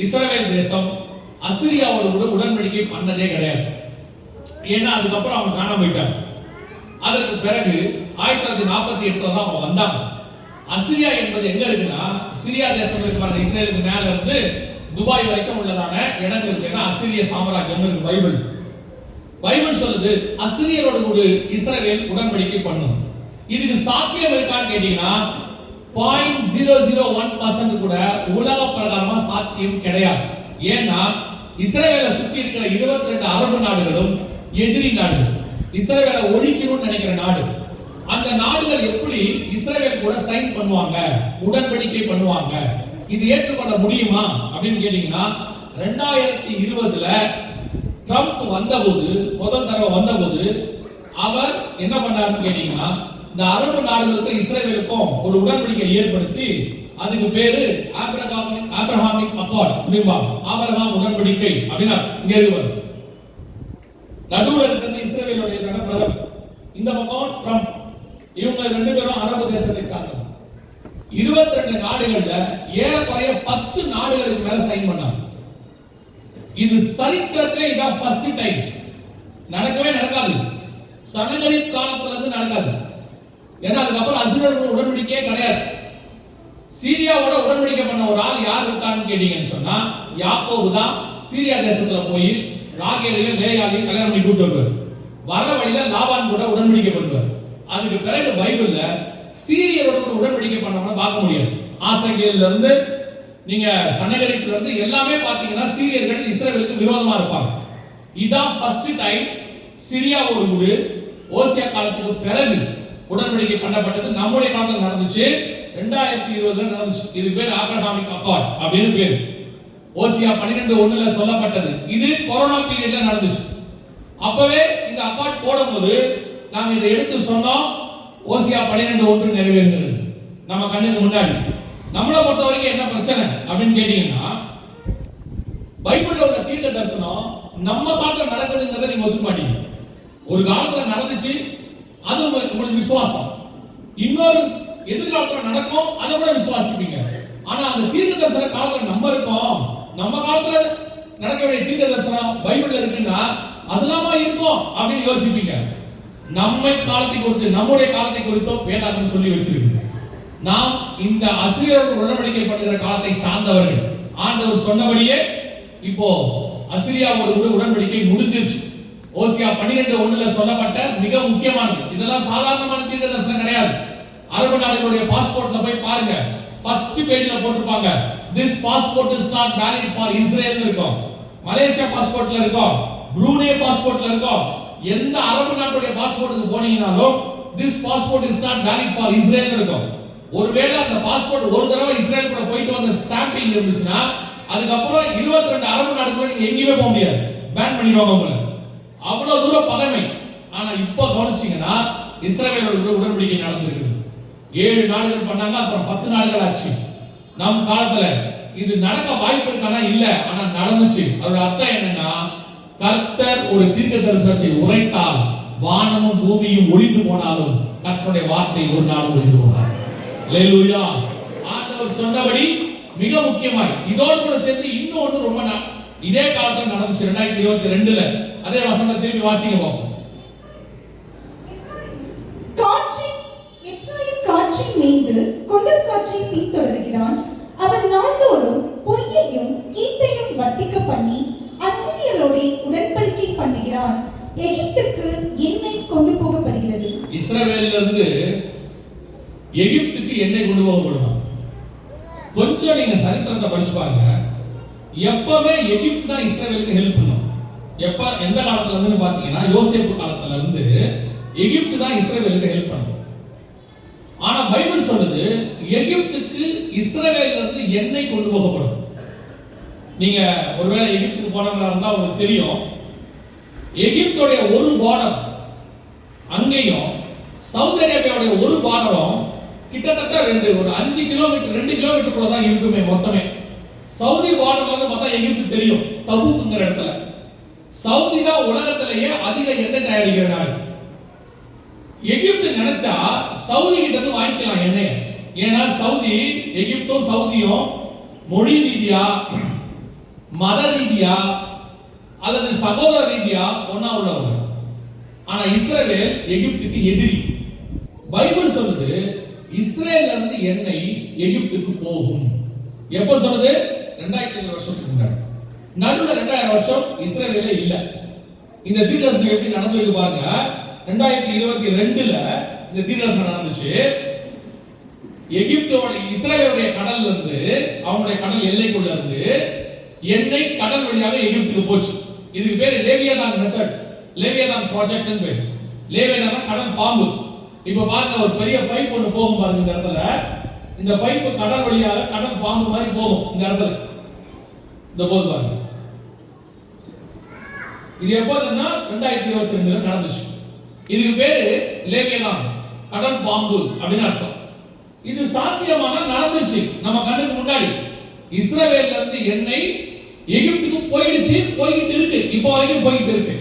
இஸ்ரவேல் தேசம் அசீரியாவோடு கூட உடன்படிக்கை பண்ணதே கிடையாது. ஏன்னா அதுக்கப்புறம் அவங்க காணாம போயிட்டாங்க. அதற்கு பிறகு 1948 தான் அவங்க வந்தாங்க. அசீரியா என்பது எங்க இருக்குன்னா, சிரியா தேசம் இருக்கு, இஸ்ரேலுக்கு மேல இருந்து துபாய் வரைக்கும் உள்ளதான இடங்களுக்கு தான் அசீரிய சாம்ராஜ்யம் இருக்கு. பைபிள் சொல்லுது அசீரியரோடு கூட இஸ்ரவேல் உடன்படிக்கை பண்ணும். இதுக்கு சாத்தியம் இருக்கான்னு கேட்டீங்கன்னா 0.001% கூட உலக பிரகாரமா சாத்தியம் கிடையாது. ஏன்னா இஸ்ரவேலை சுத்தி இருக்கிற 22 அரபு நாடுகளும் எதிரி நாடுகள், இஸ்ரவேலை ஒழிக்கணும்னு நினைக்கிற நாடு. அந்த நாடுகள் எப்படி இஸ்ரவேல் கூட சைன் பண்ணுவாங்க, உடன்படிக்கை பண்ணுவாங்க? இது ஏற்றுக்கொள்ள முடியுமா அப்படின்னு கேட்டீங்கன்னா 2020ல ட்ரம்ப் வந்தபோது, முதல் தடவை வந்தபோது அவர் என்ன பண்ணாருன்னு கேட்டீங்கன்னா, இந்த அரபு நாடுகளுக்கும் இஸ்ரேலுக்கும் ஒரு உடன்படிக்கை ஏற்படுத்தி அதுக்கு பேரு ஆபிரகாமிக் அக்கார்ட் அப்படிம்பாங்க. ஆபிரகாம் உடன்படிக்கை அப்படின்னா இங்க இருக்கு. நடுவுல இருக்கிறது இஸ்ரேலுடைய பிரதமர், இந்த பக்கம் ட்ரம்ப். இவங்க ரெண்டு பேரும் அரபு தேசத்தை சார்ந்தவங்க. 22 நாடுகள்ல ஏறக்குறைய 10 நாடுகளுக்கு மேல சைன் பண்ணாங்க. இது சரித்திரத்திலே இதான் ஃபர்ஸ்ட் டைம். நடக்கவே நடக்காது. சனகரிப் காலத்துல இருந்து நடக்காது. ஏன்னா அதுக்கப்புறம் அசீரியரோட உடன்படிக்கையே கிடையாது. சீரியாவோட உடன்படிக்கை பண்ண ஒரு ஆள் யார் இருக்கான்னு கேட்டீங்கன்னு சொன்னா யாக்கோபு தான். சீரியா தேசத்துல போய் ராகேலையும் லேயாலையும் கல்யாணம் பண்ணி கூட்டு வருவார். வர வழியில லாபான் கூட உடன்படிக்கை பண்ணுவார். அதுக்கு பிறகு பைபிள்ல சீரியரோட உடன்படிக்கை பண்ணோம்னா பார்க்க முடியாது. ஆசகேல்ல இருந்து நீங்க சனகரிப்ல இருந்து எல்லாமே பாத்தீங்கன்னா சீரியர்கள் இஸ்ரவேலுக்கு விரோதமா இருப்பாங்க. இதான் ஃபர்ஸ்ட் டைம் சிரியாவோடு கூட ஓசியா காலத்துக்கு பிறகு உடன்படிக்கை பண்ணப்பட்டது. நம்முடைய காலத்துல நடந்துச்சு, 2020 நடந்துச்சு. இது பேர் ஆபிரகாமிக் அக்கார்ட் அப்படின்னு பேர். ஓசியா 12:1ல சொல்லப்பட்டது. இது கொரோனா பீரியட்ல நடந்துச்சு. அப்பவே இந்த அக்கார்ட் போடும்போது நாங்க இதை எடுத்து சொன்னோம். ஓசியா 12:1 நிறைவேறுகிறது நம்ம கண்ணுக்கு முன்னாடி. நம்மளை பொறுத்த வரைக்கும் என்ன பிரச்சனை அப்படின்னு கேட்டீங்கன்னா, பைபிள்ல உள்ள தீர்க்க தரிசனம் நம்ம காலத்துல நடக்குதுங்கிறத நீங்க ஒத்துக்க மாட்டீங்க. ஒரு காலத்துல நடந்துச்சு, அது உங்களுக்கு விசுவாசம். இன்னொரு எதிர்காலத்துல நடக்கும், அதை கூட விசுவாசிப்பீங்க. ஆனா அந்த தீர்க்க தரிசன காலத்துல நம்ம இருக்கோம். நம்ம காலத்துல நடக்க வேண்டிய தீர்க்க தரிசனம் பைபிள்ல இருக்குன்னா அதெல்லாமா இருக்கும் அப்படின்னு யோசிப்பீங்க. நம்மை காலத்தை குறித்து, நம்முடைய காலத்தை குறித்தும் வேதாகம் சொல்லி வச்சிருக்கு. நாம் இந்த அசீரியரோடு உடன்படிக்கை பண்ணுகிற காலத்தை சார்ந்தவர்கள். ஆண்டவர் சொன்னபடியே இப்போ அசீரியாவோடு கூட உடன்படிக்கை முடிஞ்சிருச்சு. ஓசியா 12:1ல சொல்லப்பட்ட மிக முக்கியமானது. இதெல்லாம் சாதாரணமான தீர்க்க தரிசனம் கிடையாது. அரபு நாடுகளுடைய பாஸ்போர்ட்ல போய் பாருங்க, ஃபர்ஸ்ட் பேஜ்ல போட்டுருப்பாங்க, this passport is not valid for Israel இருக்கும். மலேசியா பாஸ்போர்ட்ல இருக்கும், ப்ரூனே பாஸ்போர்ட்ல இருக்கும். எந்த அரபு நாட்டுடைய பாஸ்போர்ட்டுக்கு போனீங்கனாலும் this passport is not valid for Israel இருக்கும். ஒருவேளை அந்த பாஸ்போர்ட் ஒரு தடவை இஸ்ரேல் கூட போயிட்டு வந்த ஸ்டாம்பிங் இருந்துச்சுன்னா அதுக்கப்புறம் 22 அரபு நாடுக்குள்ள நீங்க எங்கேயுமே போக முடியாது, பேன் பண்ணிடுவாங்க உங்களை. அவ்வளவு தூரம் பகைமை. ஆனா இப்ப கவனிச்சீங்கன்னா இஸ்ரவேலோட உடன்படிக்கை நடந்திருக்கு. 7 நாடுகள் பண்ணாங்க, அப்புறம் 10 நாடுகள் ஆச்சு. நம் காலத்துல இது நடக்க வாய்ப்பு இருக்கானா? இல்ல, ஆனா நடந்துச்சு. அதோட அர்த்தம் என்னன்னா, கர்த்தர் ஒரு தீர்க்க தரிசனத்தை உரைத்தால் வானமும் பூமியும் ஒளிந்து போனாலும் கர்த்தருடைய வார்த்தை ஒரு நாளும் ஒளிந்து போகாது. அல்லேலூயா. ஆண்டவர் சொன்னபடி மிக முக்கியமாய் இதோடு கூட சேர்ந்து இன்னும் ஒன்று ரொம்ப இதே காலத்துல நடந்துச்சு 2022ல. அதே வசனத்தை திருப்பி வாசிங்க பார்ப்போம். காற்றின் மீது கொண்டல் காற்றை பின்தொடர்கிறான். அவன் நாள்தோறும் பொய்யையும் கீட்டையும் வர்த்திக்க பண்ணி அசீரியரோட உடன்படிக்கை பண்ணுகிறான். எகிப்துக்கு எண்ணெய் கொண்டு போகப்படுகிறது. இஸ்ரவேல்ல இருந்து எகிப்துக்கு எண்ணெய் கொண்டு போகப்படுமா? கொஞ்சம் நீங்க சரித்திரத்தை படிச்சு பாருங்க. எப்பவே எகிப்து தான் இஸ்ரவேலுக்கு ஹெல்ப் பண்ணும். எந்த காலத்துல இருந்து பாத்தீங்கன்னா யோசேப்பு காலத்துல இருந்து எகிப்து தான் இஸ்ரவேலுக்கு ஹெல்ப் பண்ணும். ஆனா பைபிள் சொல்லுது எகிப்துக்கு இஸ்ரவேல்ல இருந்து எண்ணெய் கொண்டு போகப்படும். நீங்க ஒருவேளை எகிப்துக்கு போனவங்களா இருந்தா உங்களுக்கு தெரியும், எகிப்துடைய ஒரு பார்டர் அங்கேயும் சவுதி அரேபியாவுடைய ஒரு பார்டரும் கிட்டத்தட்ட ஒரு 5 கிலோமீட்டர் 2 கிலோமீட்டருக்குள்ள தான் இருக்குமே மொத்தமே. சவுதி பார்டர்ல இருந்து பார்த்தா எகிப்து தெரியும், தபூக்குங்கிற இடத்துல. சவுதி தான் உலகத்திலேயே அதிக எண்ணெய் தயாரிக்கிற நாடு. எகிப்து நினைச்சா சவுதி கிட்ட இருந்து வாங்கிக்கலாம் எண்ணெய். ஏன்னா சவுதி எகிப்தும் சவுதியும் மொழி ரீதியா, மத ரீதியா அல்லது சகோதர ரீதியா ஒன்னா உள்ளவங்க. ஆனா இஸ்ரவேல் எகிப்துக்கு எதிரி. பைபிள் சொல்லுது இஸ்ரேல்ல இருந்து எண்ணெய் எகிப்துக்கு போகும். எப்ப சொல்லுது? 2500 வருஷத்துக்கு முன்னாடி. நடுவுல 2000 வருஷம் இஸ்ரேலே இல்ல. இந்த தீர்க்கதரிசனம் எப்படி நடந்திருக்கு பாருங்க. 2022ல இந்த தீர்க்கதரிசனம் நடந்துச்சு. எகிப்தோட இஸ்ரேலுடைய கடல்ல இருந்து, அவங்களுடைய கடல் எல்லைக்குள்ள இருந்து எண்ணெய் கடல் வழியாக எகிப்துக்கு போச்சு. இதுக்கு பேரு லேவியாதான் மெத்தட், லேவியாதான் ப்ராஜெக்ட்னு பேரு. லேவியாதான் கடல் பாம்பு. இப்ப பாருங்க, ஒரு பெரிய பைப் ஒன்று போகும் பாருங்க இந்த இடத்துல. இந்த பைப்பு கடல் வழியாக கடல் பாம்பு மாதிரி போகும் இந்த இடத்துல. இந்த போது பாருங்க, இது எப்போதுன்னா 2022ல நடந்துச்சு. இதுக்கு பேரு லேவியாதான் கடல் பாம்பு அப்படின்னு அர்த்தம். இது சாத்தியமான நடந்துச்சு நம்ம கண்ணுக்கு முன்னாடி. இஸ்ரவேல்ல இருந்து எண்ணெய் எகிப்துக்கு போயிடுச்சு, போய்கிட்டு இருக்கு, இப்போ வரைக்கும் போயிட்டு இருக்கு.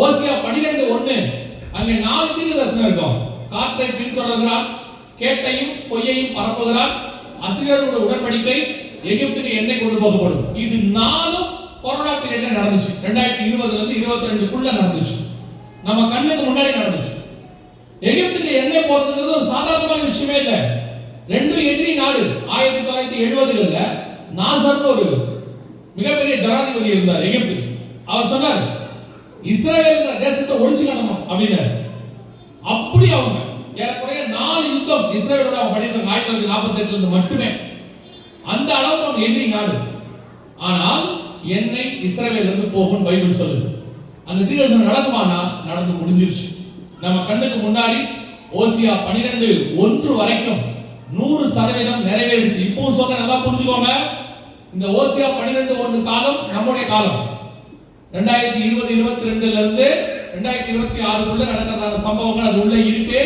ஓசியா 12:1 அங்கே 4 தீர்க்கதரிசனம் இருக்கும். காற்றை பின்தொடர்கிறான், கேட்டையும் பொய்யையும் பரப்புகிறான், அசீரியரோட உடன்படிக்கை, எகிப்துக்கு எண்ணெய் கொண்டு போகப்படும். இது 4 கொரோனா பீரியட்ல நடந்துச்சு. 2020ல இருந்து 22க்குள்ள நடந்துச்சு, நம்ம கண்ணுக்கு முன்னாடி நடந்துச்சு. எகிப்துக்கு எண்ணெய் போறதுங்கிறது ஒரு சாதாரணமான விஷயமே இல்ல. 2 எதிரி நாடு. 1970கள்ல நாசர் ஒரு மிகப்பெரிய ஜனாதிபதி இருந்தார் எகிப்து. அவர் சொன்னார் இஸ்ரவேலுங்கிற தேசத்தை ஒழிச்சு காட்டணும் அப்படின்னு. அப்படி அவங்க ஏறக்குறைய 4 யுத்தம் இஸ்ரவேலோட அவங்க பண்ணிருக்காங்க 1948ல இருந்து மட்டுமே. அந்த அளவுக்கு அவங்க எதிரி நாடு. ஆனால் எண்ணெய் இஸ்ரவேல்ல இருந்து போகும் பைபிள் சொல்லுது. அந்த தீர்க்கதரிசனம் நடக்குமானா நடந்து முடிஞ்சிருச்சு. நம்ம கண்ணுக்கு முன்னாடி ஓசியா 12:1 வரைக்கும் 100% நிறைவேறிடுச்சு. இப்போ சொன்ன நல்லா புரிஞ்சுக்கோங்க. இந்த ஓசியா 12:1 காலம் நம்முடைய காலம். 2020-22ல இருந்து 2026க்குள்ள நடக்கிறதான சம்பவங்கள் அது உள்ள இருக்கு.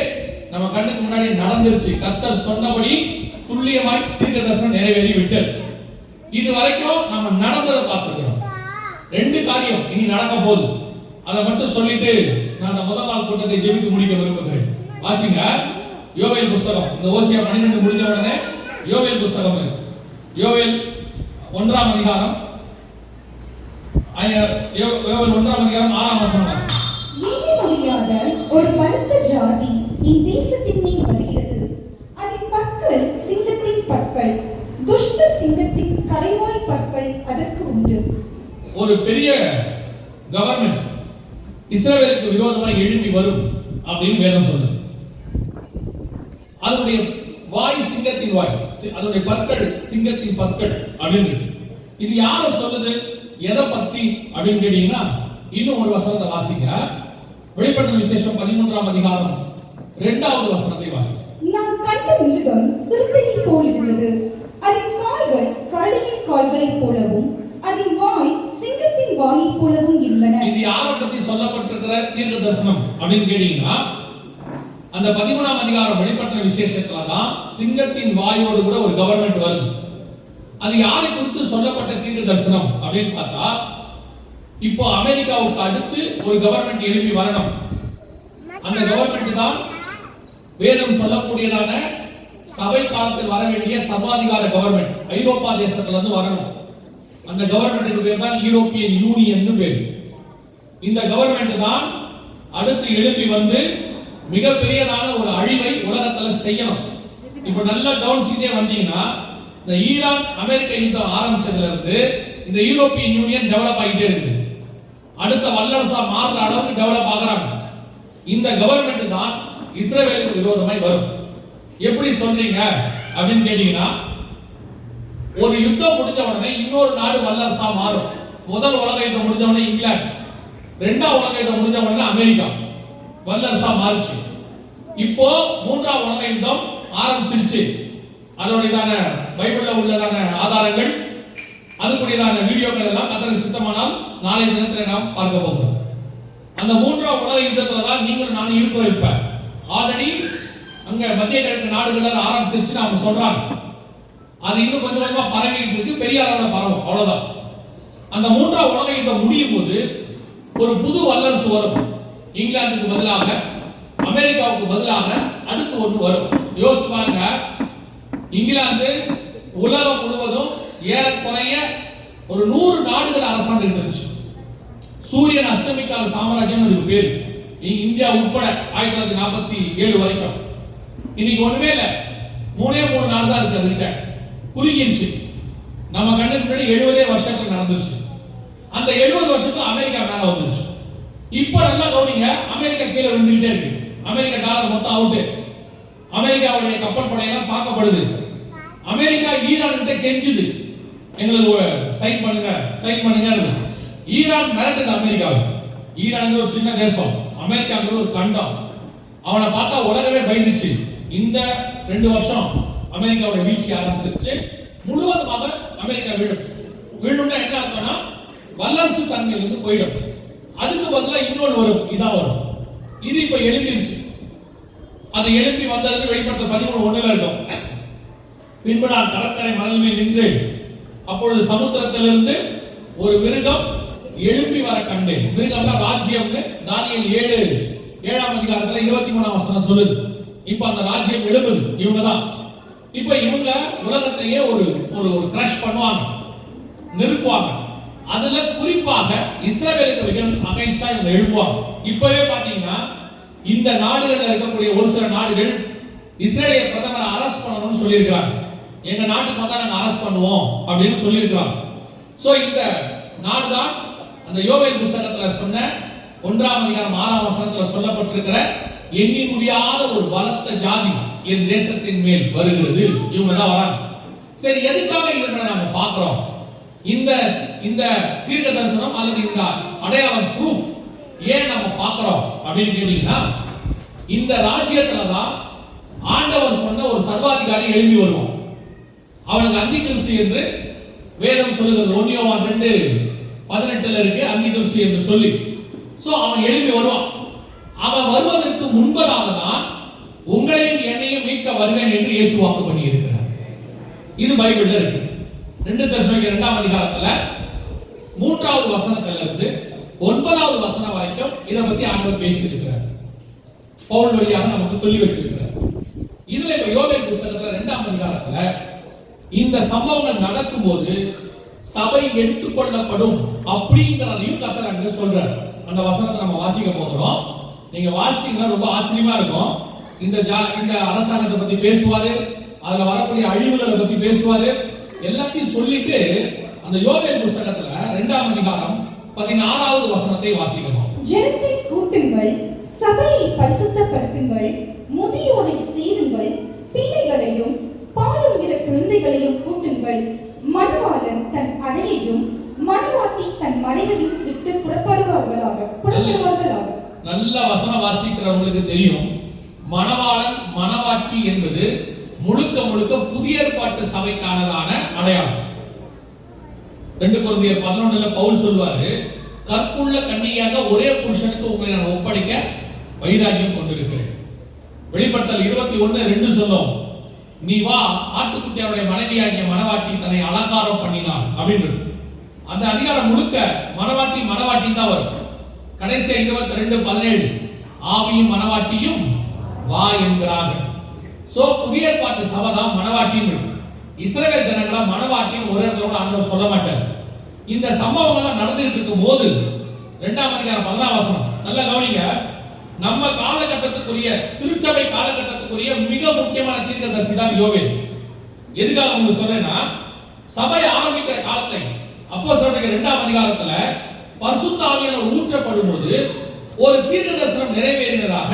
நம்ம கண்ணுக்கு முன்னாடி நடந்துருச்சு. கர்த்தர் சொன்னபடி துல்லியமாய் தீர்க்கதரிசனம் நிறைவேறி விட்டது. இது வரைக்கும் நம்ம நடந்ததை பார்த்திருக்கிறோம். 2 காரியம் இனி நடக்க போகுது. அதை மட்டும் சொல்லிட்டு நான் அந்த முதல் நாள் கூட்டத்தை ஜெபித்து முடிக்க விரும்புகிறேன். வாசிங்க யோவேல் புஸ்தகம். இந்த ஓசியா 12 முடிஞ்ச உடனே யோவேல் புஸ்தகம் இருக்கு. யோவேல் 1ஆம் அதிகாரம், யோவேல் 1ஆம் அதிகாரம் 6ஆம் வசனம் வாசிங்க. ஏறமுடியாத ஒரு பலத்த ஜாதி இந்தேசத்தின் மேல் வருகிறது. அதன் பற்கள் சிங்கத்தின் பற்கள், துஷ்ட சிங்கத்தின் கடைவாய் பற்கள் அதற்கு உண்டு. ஒரு பெரிய கவர்மெண்ட் இஸ்ரவேலுக்கு விரோதமாக எழும்பி வரும் அப்படின்னு வேதம் சொல்லுது. அதனுடைய வாய் சிங்கத்தின் வாய், அதனுடைய பற்கள் சிங்கத்தின் பற்கள் அப்படின்னு. இது யாரை சொல்லுது, எதை பத்தி அப்படின்னு கேட்டீங்கன்னா, இன்னும் ஒரு வசனத்தை வாசிங்க. வெளிப்படுத்தின விசேஷம் 13ஆம் அதிகாரம் 2வது வசனத்தை வாசிங்க. நான் கண்ட மிருகம் சிறுத்தையை போல் இருந்தது. அதன் கால்கள் கரடியின் கால்களைப் போலவும் அதன் வாய் சிங்கத்தின் வாயைப் போலவும் இருந்தன. இது யாரை பத்தி சொல்லப்பட்டிருக்கிற தீர்க்க தரிசனம் அப்படின்னு கேட்டீங்கன்னா, அந்த 13ஆம் அதிகாரம் வெளிப்படுத்தின விசேஷத்துல தான் சிங்கத்தின் வாயோடு கூட ஒரு கவர்மெண்ட் வருது. அது யாரை குறித்து சொல்லப்பட்ட தீர்க்க தரிசனம் அப்படின்னு பார்த்தா, இப்போ அமெரிக்காவுக்கு அடுத்து ஒரு கவர்மெண்ட் எழுப்பி வரணும். அந்த கவர்மெண்ட் தான் வேதம் சொல்லக்கூடியதான சபை காலத்தில் வர வேண்டிய சர்வாதிகார கவர்மெண்ட். ஐரோப்பா தேசத்துல இருந்து வரணும். அந்த கவர்மெண்ட்டுக்கு பேர் தான் யூரோப்பியன் யூனியன் பேர். இந்த கவர்மெண்ட் தான் அடுத்து எழுப்பி வந்து மிகப்பெரியதான ஒரு அழிவை உலகத்துல செய்யணும். இப்ப நல்லா கவனிச்சுட்டே வந்தீங்கன்னா, இந்த ஈரான் அமெரிக்க யுத்தம் ஆரம்பிச்சதுல இருந்து இந்த யூரோப்பியன் யூனியன் டெவலப் ஆகிட்டே இருக்குது. அடுத்த வல்லரசா மாறுற அளவுக்கு டெவலப் ஆகுறாங்க. இந்த கவர்மெண்ட் தான் இஸ்ரேலுக்கு விரோதமாய் வரும். எப்படி சொல்றீங்க அப்படின்னு கேட்டீங்கன்னா, ஒரு யுத்தம் முடிஞ்ச உடனே இன்னொரு நாடு வல்லரசா மாறும். முதல் உலக யுத்தம் முடிஞ்ச உடனே இங்கிலாந்து, இரண்டாவது உலக யுத்தம் முடிஞ்ச உடனே அமெரிக்கா வல்லரசா மாறுச்சு. இப்போ மூன்றாவது உலக யுத்தம் ஆரம்பிச்சிருச்சு. அதோடையதான பைபிள்ல உள்ளதான ஆதாரங்கள், அதுக்குரியதான வீடியோக்கள் எல்லாம் கர்த்தருக்கு சித்தமானால் நாளை தினத்தில் நாம் பார்க்க போகிறோம். அந்த மூன்றாவது உலக யுத்தத்துல தான் நீங்கள் நான் இருக்கிறோம். இப்ப ஆல்ரெடி அங்க மத்திய கிழக்கு நாடுகள் ஆரம்பிச்சிருச்சு அவங்க சொல்றாங்க. அது இன்னும் கொஞ்சம் கொஞ்சமா பரவிட்டு இருக்கு, பெரிய அளவுல பரவும், அவ்வளவுதான். அந்த மூன்றாவது உலக யுத்தம் முடியும் போது ஒரு புது வல்லரசு வரும். இங்கிலாந்துக்கு பதிலாக, அமெரிக்காவுக்கு பதிலாக அடுத்து ஒன்று வரும். யோசிச்சு பாருங்க, இங்கிலாந்து உலகம் முழுவதும் ஏறக்குறைய ஒரு 100 நாடுகள் அரசாங்கம் இருந்துச்சு. சூரியன் அஸ்தமிக்காத சாம்ராஜ்யம் அதுக்கு பேரு. இந்தியா உட்பட 1947 வரைக்கும். இன்னைக்கு ஒண்ணுமே இல்ல, 3 நாடு தான் இருக்கு. அதுகிட்ட குறுகிருச்சு. நம்ம கண்ணுக்கு முன்னாடி 70 வருஷத்துல நடந்துருச்சு. அந்த 70 வருஷத்துல அமெரிக்கா மேல வந்துருச்சு. இப்ப நல்லா கவனிங்க, அமெரிக்கா கீழே விழுந்துகிட்டே இருக்கு. அமெரிக்கா டாலர் மொத்தம் அவுட். அமெரிக்காவுடைய கப்பல் படையெல்லாம் தாக்கப்படுது. அமெரிக்கா ஈரான் கிட்ட கெஞ்சுது, எங்களுக்கு சைன் பண்ணுங்க சைன் பண்ணுங்க. ஈரான் மிரட்டுது அமெரிக்காவை. ஈரான் ஒரு சின்ன தேசம், அமெரிக்காங்கிறது ஒரு கண்டம். அவனை பார்த்தா உலகமே பயந்துச்சு. இந்த 2 வருஷம் அமெரிக்காவுடைய வீழ்ச்சி ஆரம்பிச்சிருச்சு. முழுவதுமாக அமெரிக்கா விழும். விழும்னா என்ன அர்த்தம்னா வல்லரசு தன்மையிலிருந்து போயிடும். அதுக்கு பதிலா இன்னொன்று வரும், இதா வரும். இது இப்ப எழும்பிருச்சு. அது எழுப்பி வந்ததுன்னு வெளிப்படுத்த 13:1 இருக்கும். பின்பு நான் கடற்கரை மணல் மேல் நின்று, அப்பொழுது சமுத்திரத்திலிருந்து ஒரு மிருகம் எழுப்பி வர கண்டேன். மிருகம்னா ராஜ்யம்னு தானியேல் 7ஆம் அதிகாரத்துல 23ஆம் வசனம் சொல்லுது. இப்ப அந்த ராஜ்யம் எழும்புது. இவங்கதான் இப்ப இவங்க உலகத்தையே ஒரு ஒரு கிரஷ் பண்ணுவாங்க, நெருக்குவாங்க. அதுல குறிப்பாக இஸ்ரவேலுக்கு அகைன்ஸ்டா இவங்க எழுப்புவாங்க. இப்பவே பாத்தீங்கன்னா இந்த நாடுகள்ல இருக்கக்கூடிய ஒரு சில நாடுகள் இஸ்ரேலிய பிரதமரை அரெஸ்ட் பண்ணணும்னு சொல்லியிருக்கிறாங்க. எங்க நாட்டுக்கு வந்தா நாங்க அரெஸ்ட் பண்ணுவோம் அப்படின்னு சொல்லியிருக்கிறாங்க. சோ இந்த நாடுதான் அந்த யோவேல் புஸ்தகத்துல சொன்ன 1ஆம் அதிகாரம் 6ஆம் வசனத்துல சொல்லப்பட்டிருக்கிற எண்ணி முடியாத ஒரு பலத்த ஜாதி என் தேசத்தின் மேல் வருகிறது. இவங்க தான் வராங்க. சரி, எதுக்காக இவங்களை நாம பார்க்கிறோம்? இந்த இந்த தீர்க்க தரிசனம் அல்லது இந்த அடையாளம் ப்ரூஃப் ஏன் நம்ம பார்க்கிறோம் அப்படின்னு கேட்டீங்கன்னா, இந்த ராஜ்யத்துல தான் ஆண்டவர் சொன்ன ஒரு சர்வாதிகாரி எழும்பி வருவான். அவனுக்கு அந்தி கிறிஸ்து என்று வேதம் சொல்லுகிறது. 1 யோவான் 2:18 இருக்கு அந்தி கிறிஸ்து என்று சொல்லி. சோ அவன் எழும்பி வருவான். அவன் வருவதற்கு முன்பதாக தான் உங்களையும் என்னையும் மீட்க வருவேன் என்று இயேசு வாக்கு பண்ணி இருக்கிறார். இது பைபிள்ல இருக்கு. 2 தெசலோனிக்கேயர் 2ஆம் அதிகாரத்துல 3வது வசனத்துல இருந்து 9வது வசனம் வரைக்கும் இத பத்தி ஆண்டவர் பேசி இருக்கிறார். பவுல் வழியாக நமக்கு சொல்லி வச்சிருக்கிறார். இதுல இப்ப யோவேல் புத்தகத்துல 2ஆம் அதிகாரத்துல இந்த சம்பவங்கள் நடக்கும்போது சபை எடுத்துக்கொள்ளப்படும் அப்படிங்கறதையும் கர்த்தர் அங்க சொல்றார். அந்த வசனத்தை நம்ம வாசிக்க போகிறோம். நீங்க வாசிச்சீங்கன்னா ரொம்ப ஆச்சரியமா இருக்கும். இந்த அரசாங்கத்தை பத்தி பேசுவாரு, அதுல வரக்கூடிய அழிவுகளை பத்தி பேசுவாரு. எல்லாத்தையும் சொல்லிட்டு அந்த யோவேல் புத்தகத்துல 2ஆம் அதிகாரம் 16வது வசனத்தை வாசிக்கிறோம். ஜனத்தை கூட்டுங்கள், சபையை பரிசுத்தப்படுத்துங்கள், முதியோரை சீருங்கள், பிள்ளைகளையும் பாலுங்கிற குழந்தைகளையும் கூட்டுங்கள். மணவாளன் தன் அறையையும் மணவாட்டி தன் மனைவியையும் விட்டு புறப்படுவார்களாக. நல்ல வசனம் வாசிக்கிறவங்களுக்கு தெரியும், மணவாளன் மணவாட்டி என்பது முழுக்க முழுக்க புதிய ஏற்பாட்டு சபைக்கானதான அடையாளம். 2 கொரிந்தியர் 11 பவுல் சொல்வாரு, கற்புள்ள கன்னிகையாக ஒரே புருஷனுக்கு உங்களை நான் ஒப்படைக்க வைராகியம் கொண்டிருக்கிறேன். வெளிப்படுத்தல் 21:2 சொல்லும், நீ வா, ஆட்டுக்குட்டியாருடைய மனைவியாகிய மணவாட்டி தன்னை அலங்காரம் பண்ணினாள் அப்படின்னு. அந்த அதிகாரம் முழுக்க மணவாட்டி மணவாட்டி தான் வரும். கடைசியா 22:17 ஆவியும் மணவாட்டியும் வா என்கிறார்கள். சோ புதிய ஏற்பாட்டு சபை தான் மணவாட்டின்னு. இஸ்ரவேல் ஜனங்கள மணவாட்டின்னு ஒரு இடத்துல கூட ஆண்டவர் சொல்ல மாட்டார். இந்த சம்பவங்கள்லாம் நடந்துட்டு இருக்கும் போது 2ஆம் அதிகாரம் 10ஆம் வசனம் நல்லா கவனிங்க. நம்ம காலகட்டத்துக்குரிய திருச்சபை காலகட்டத்துக்குரிய மிக முக்கியமான தீர்க்கதரிசி தான் யோவேல். எதுக்காக உங்களுக்கு சொல்றேன்னா, சபை ஆரம்பிக்கிற காலத்தை அப்போஸ்தலர்கள் 2ஆம் அதிகாரத்துல பரிசுத்த ஆவியானவர் ஊற்றப்படும் போது ஒரு தீர்க்க தரிசனம் நிறைவேறினதாக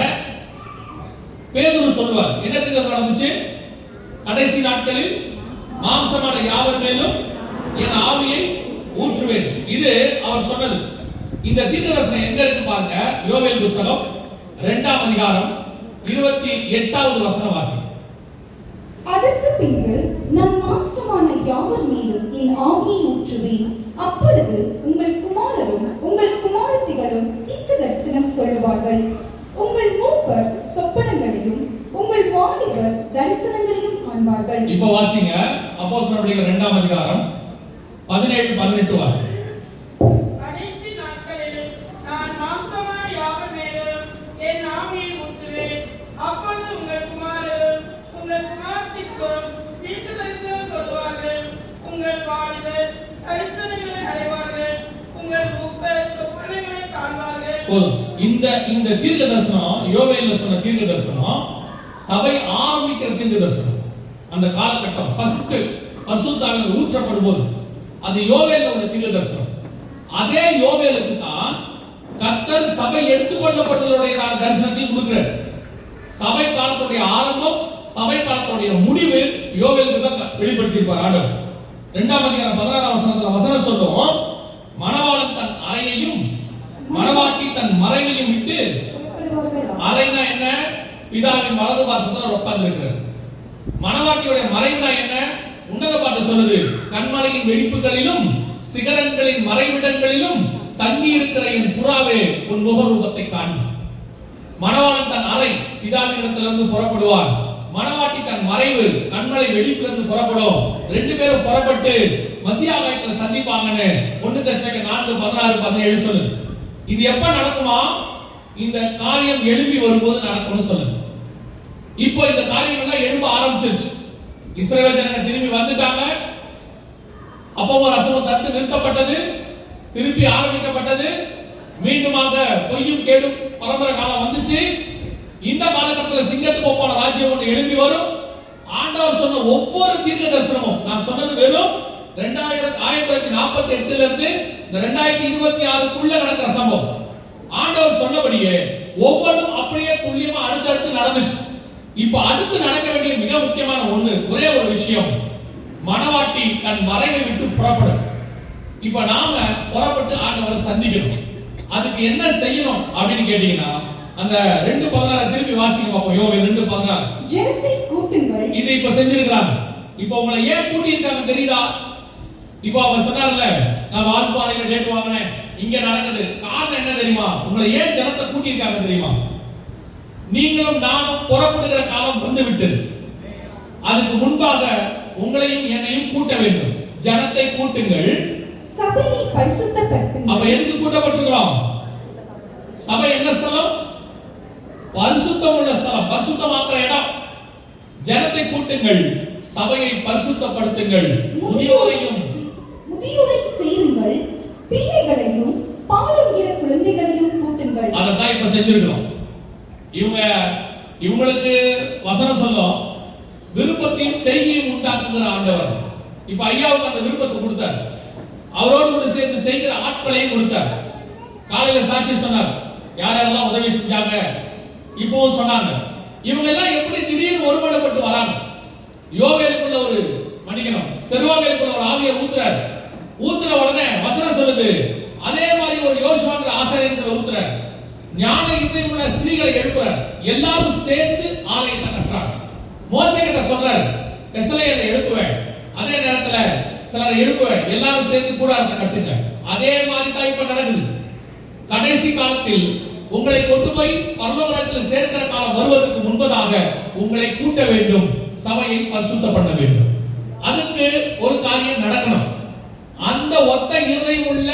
பேதுரு சொல்வார். என்ன தீர்க்க தரிசனம் நடந்துச்சு? கடைசி நாட்களில் மாம்சமான யாவர் மேலும் என் ஆவியை ஊற்றுவேன். இது அவர் சொன்னது. இந்த தீர்க்க தரிசனம் எங்க இருக்கு பாருங்க. யோவேல் புத்தகம் 2ஆம் அதிகாரம் 28வது வசனம் வாசி. அதற்கு பின்பு நம் மாம்சமான யாவர் மேலும் என் ஆவியை ஊற்றுவேன். அப்பொழுது உங்கள் குமாரரும் உங்கள் குமாரத்திகளும் தீர்க்க தரிசனம் சொல்லுவார்கள். உங்கள் மூப்பர் சொப்பனங்களையும் உங்கள் வாலிபர் தரிசனங்களையும் காண்பார்கள். இப்போ வாசிங்க. அப்போஸ்தலர்கள் 2ஆம் அதிகாரம் 17-18 வாசி. கடைசி நாட்களில் நான் மாம்சமான யாவர் மேலும் என் ஆவியை ஊற்றுவேன். அப்பொழுது உங்கள் குமாரரும் உங்கள் குமாரத்திக்கும் தீர்க்க தரிசனம் சொல்லுவார்கள். உங்கள் வாலிபர் தரிசனங்களை அடைவார்கள். உங்கள் மூப்பர் சொப்பனங்களை காண்பார்கள். இந்த தீர்க்க தரிசனம் யோவேல்ல சொன்ன தீர்க்க தரிசனம் சபை ஆரம்பிக்கிற தீர்க்க தரிசனம். அந்த காலகட்டம் ஃபர்ஸ்ட் பரிசுத்த ஆவியானவர் ஊற்றப்படும் போது அது யோவேல்ல உள்ள தீர்க்க தரிசனம். அதே யோவேலுக்கு தான் கர்த்தர் சபை எடுத்துக்கொள்ளப்படுவதோடைய தரிசனத்தை கொடுக்கிறார். சபை காலத்துடைய ஆரம்பம், சபை காலத்துடைய முடிவு யோவேலுக்கு தான் வெளிப்படுத்தியிருப்பார் ஆண்டவர். 2ஆம் அதிகாரம் 16ஆம் வசனத்துல வசனம் சொல்லும், மணவாளன் தன் அறையையும் மணவாட்டி தன் மறைவையும் விட்டு, அறைனா என்ன? பிதாவின் வலது பார்சத்துல உட்கார்ந்து இருக்கிறார். மணவாட்டியுடைய மறைவுனா என்ன? உன்னத பாட்டு சொல்லுது, கண்மலையின் வெடிப்புகளிலும் சிகரங்களின் மறைவிடங்களிலும் தங்கி இருக்கிற என் புறாவே உன் முகரூபத்தை காண். மணவாளன் தன் அறை பிதாவின் இடத்திலிருந்து புறப்படுவார். மணவாட்டி தன் மறைவு கண்மலை வெடிப்பிலிருந்து புறப்படும். ரெண்டு பேரும் புறப்பட்டு மத்திய ஆகாயத்துல சந்திப்பாங்கன்னு 1 தெசலோனிக்கேயர் 4:16-17 சொல்லுது. இது எப்ப நடக்குமா? இந்த காரியம் எழும்பி வரும்போது நடக்கும்னு சொல்லுது. இப்போ இந்த காரியம் எல்லாம் எழும்ப ஆரம்பிச்சிருச்சு. இஸ்ரவேல் ஜனங்க திரும்பி வந்துட்டாங்க. அப்பவும் ரசமும் தடுத்து நிறுத்தப்பட்டது, திருப்பி ஆரம்பிக்கப்பட்டது. மீண்டுமாக பொய்யும் கேடும் பரம்பரை காலம் வந்துச்சு. இந்த காலகட்டத்தில் சிங்கத்துக்கு ஒப்பான ராஜ்யம் ஒன்று எழும்பி வரும். ஆண்டவர் சொன்ன ஒவ்வொரு தீர்க்க தரிசனமும், நான் சொன்னது வெறும் 1948 இருந்து இந்த 2026க்குள்ள நடக்கிற சம்பவம். ஆண்டவர் சொன்னபடியே ஒவ்வொன்றும் அப்படியே துல்லியமா அடுத்தடுத்து நடந்துச்சு. இப்ப அடுத்து நடக்க வேண்டிய மிக முக்கியமான ஒரே ஒரு விஷயம், மணவாட்டி தன் மறைவை விட்டு புறப்படும். இப்ப நாம புறப்பட்டு ஆண்டவரை சந்திக்கணும். அதுக்கு என்ன செய்யணும் அப்படின்னு கேட்டீங்கன்னா, அந்த 2:16 திருப்பி வாசிக்க பார்ப்போம். யோவேல் 2:16. ஜனத்தை கூட்டுங்கள். இதை இப்ப செஞ்சிருக்காங்க. இப்ப உங்களை ஏன் கூட்டி இருக்காங்க தெரியுதா? இப்ப அவங்க சொன்னார்ல, நான் வால்பாறையில டேட் வாங்கினேன், இங்க நடக்குது. காரணம் என்ன தெரியுமா? உங்களை ஏன் ஜனத்தை கூட்டி இருக்காங்க தெரியுமா? நீங்களும் நானும் புறப்படுகிற காலம் வந்து விட்டது. அதுக்கு முன்பாக உங்களையும் என்னையும் கூட்ட வேண்டும். ஜனத்தை கூட்டுங்கள், சபையை பரிசுத்தப்படுத்துங்கள். அப்ப எதுக்கு கூட்டப்பட்டிருக்கிறோம்? சபை என்ன ஸ்தலம்? பரிசுத்தம் உள்ள ஸ்தலம், பரிசுத்தமாக்குற இடம். ஜனத்தை கூட்டுங்கள், சபையை பரிசுத்தப்படுத்துங்கள், முதியோரை சேருங்கள், பிள்ளைகளையும் பாலுங்கிற குழந்தைகளையும் கூட்டுங்கள். அதான் இப்ப செஞ்சிருக்கிறோம். இவங்களுக்கு வசனம் சொல்லும், விருப்பத்தையும் செய்கையும் உண்டாக்குகிற ஆண்டவர். இப்ப ஐயாவுக்கு அந்த விருப்பத்தை கொடுத்தார். அவரோடு கூட சேர்ந்து செய்கிற ஆட்களையும் கொடுத்தார். காலையில சாட்சி சொன்னார், யார் யாரெல்லாம் உதவி செஞ்சாங்க. இப்பவும் சொன்னாங்க. இவங்க எல்லாம் எப்படி திடீர்னு ஒருமனப்பட்டு வராங்க? யோவேலுக்குள்ள ஒரு மணிகனம், செருபாபேலுக்குள்ள ஒரு ஆவியை ஊத்துறார். ஊத்துற உடனே வசனம் சொல்லுது, அதே மாதிரி ஒரு யோசுவாங்கிற ஆசாரியனுக்குள்ள ஊத்துறார். ஞான இதயமுள்ள ஸ்திரீகளை எழுப்புறார். எல்லாரும் சேர்ந்து ஆலயத்தை கட்டுறாங்க. மோசே கிட்ட சொல்றாரு, பெசலேயரை எழுப்புவேன், அதே நேரத்துல சிலரை எழுப்புவேன், எல்லாரும் சேர்ந்து கூடாரத்தை கட்டுங்க. அதே மாதிரி தான் இப்ப நடக்குது. கடைசி காலத்தில் உங்களை கொண்டு போய் பரலோகத்தில் சேர்க்கிற காலம் வருவதற்கு முன்பதாக உங்களை கூட்ட வேண்டும், சபையை பரிசுத்த பண்ண வேண்டும். அதுக்கு ஒரு காரியம் நடக்கணும். அந்த ஒத்த இருதயம் உள்ள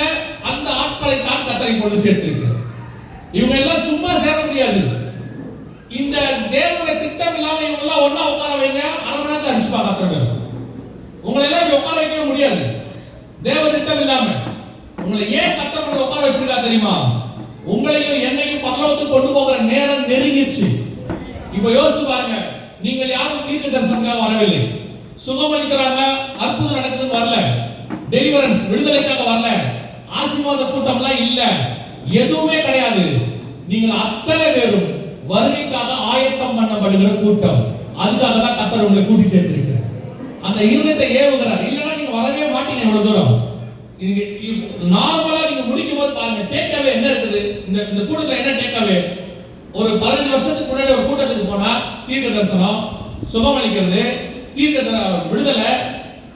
அந்த ஆட்களை தான் கர்த்தரை கொண்டு சேர்த்திருக்கிறார். இவங்க எல்லாம் சும்மா சேர முடியாது. இந்த தேவனுடைய திட்டம் இல்லாம இவங்க எல்லாம் ஒண்ணா உட்கார வைங்க, அரை மணி நேரத்தை அடிச்சுப்பாங்க. அத்தனை பேர் உங்களை எல்லாம் உட்கார வைக்கவே முடியாது. தேவ திட்டம் இல்லாம உங்களை ஏன் கர்த்தர் உட்கார வச்சிருக்கா தெரியுமா? உங்களையும் என்னையும் பரலோகத்துக்கு கொண்டு போகிற நேரம் நெருங்கிடுச்சு. இப்ப யோசிச்சு பாருங்க, நீங்கள் யாரும் தீர்க்க தரிசனத்துக்காக வரவில்லை. சுகமளிக்கிறாங்க, அற்புதம் நடக்குதுன்னு வரல, டெலிவரன்ஸ் விடுதலைக்காக வரல, ஆசீர்வாத கூட்டம்லாம் இல்ல, எதுவுமே கிடையாது. நீங்கள் அத்தனை பேரும் வருகைக்காக ஆயத்தம் பண்ணப்படுகிற கூட்டம். அதுக்காக தான் கர்த்தர் உங்களை கூட்டி சேர்த்திருக்கிறார். அந்த இருதயத்தை ஏவுகிறார். இல்லைன்னா நீங்க வரவே மாட்டீங்க. இவ்வளவு தூரம் நார்மலா நீங்க முடிக்கும் போது பாருங்க, டேக்காவே என்ன இருக்குது இந்த கூட்டத்துல என்ன டேக்காவே? ஒரு 15 வருஷத்துக்கு முன்னாடி ஒரு கூட்டத்துக்கு போனா தீர்க்க தரிசனம், சுகமளிக்கிறது, தீர்க்க விடுதலை,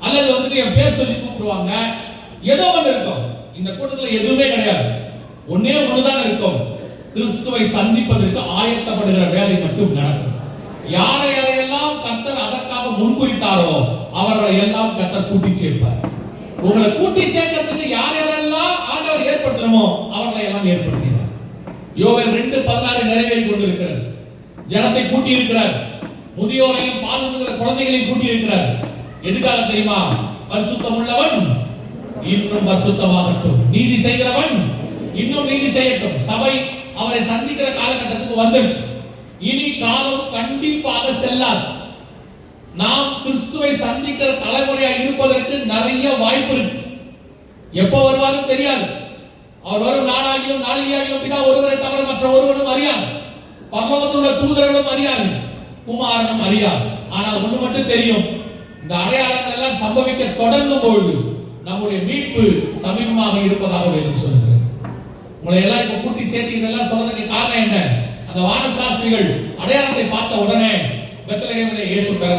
அல்லது வந்துட்டு என் பேர் சொல்லி கூப்பிடுவாங்க, ஏதோ ஒன்று இருக்கும். இந்த கூட்டத்துல எதுவுமே கிடையாது. ஒன்னே ஒண்ணுதான் இருக்கும், கிறிஸ்துவை சந்திப்பதற்கு ஆயத்தப்படுகிற வேலை மட்டும் நடக்கும். யாரை யாரையெல்லாம் கர்த்தர் அதற்காக முன்குறித்தாரோ அவர்களை எல்லாம் கர்த்தர் கூட்டி சேர்ப்பார். உங்களை கூட்டி சேர்க்கிறதுக்கு யார் யாரெல்லாம் ஆண்டவர் ஏற்படுத்தணுமோ அவர்களை எல்லாம் ஏற்படுத்தினார். யோவேல் 2:16 நிறைவேறி கொண்டிருக்கிறது. ஜனத்தை கூட்டி இருக்கிறார். முதியோரையும் பால் உண்ணுகிற குழந்தைகளையும் கூட்டி இருக்கிறார். எதுக்காக தெரியுமா? பரிசுத்தம் உள்ளவன் இன்னும் பரிசுத்தமாகட்டும், நீதி செய்கிறவன் இன்னும் நீதி செய்யட்டும். சபை அவரை சந்திக்கிற காலகட்டத்துக்கு வந்துருச்சு. இனி காலம் கண்டிப்பாக செல்லாது. நாம் கிறிஸ்துவை சந்திக்கிற தலைமுறையா இருப்பதற்கு நிறைய வாய்ப்பு இருக்கு. எப்ப வருவாருன்னு தெரியாது. அவர் வரும் நாளாகியும் நாளிகையாகியும் பிதா ஒருவரை தவிர மற்ற ஒருவனும் அறியாது. பரலோகத்தில் உள்ள தூதர்களும் அறியாது, குமாரனும் அறியாது. ஆனால் ஒண்ணு மட்டும் தெரியும், இந்த அடையாளங்கள் எல்லாம் சம்பவிக்க தொடங்கும் பொழுது நம்முடைய மீட்பு சமீபமாக இருப்பதாக வேதம் சொல்கிறது. உங்களை எல்லாம் இப்ப கூட்டி சேர்த்து இதெல்லாம் சொல்றதுக்கு காரணம் என்ன? அந்த வானசாஸ்திரிகள் அடையாளத்தை பார்த்த உடனே பெத்லகேமிலே இயேசு பிறந்தார்.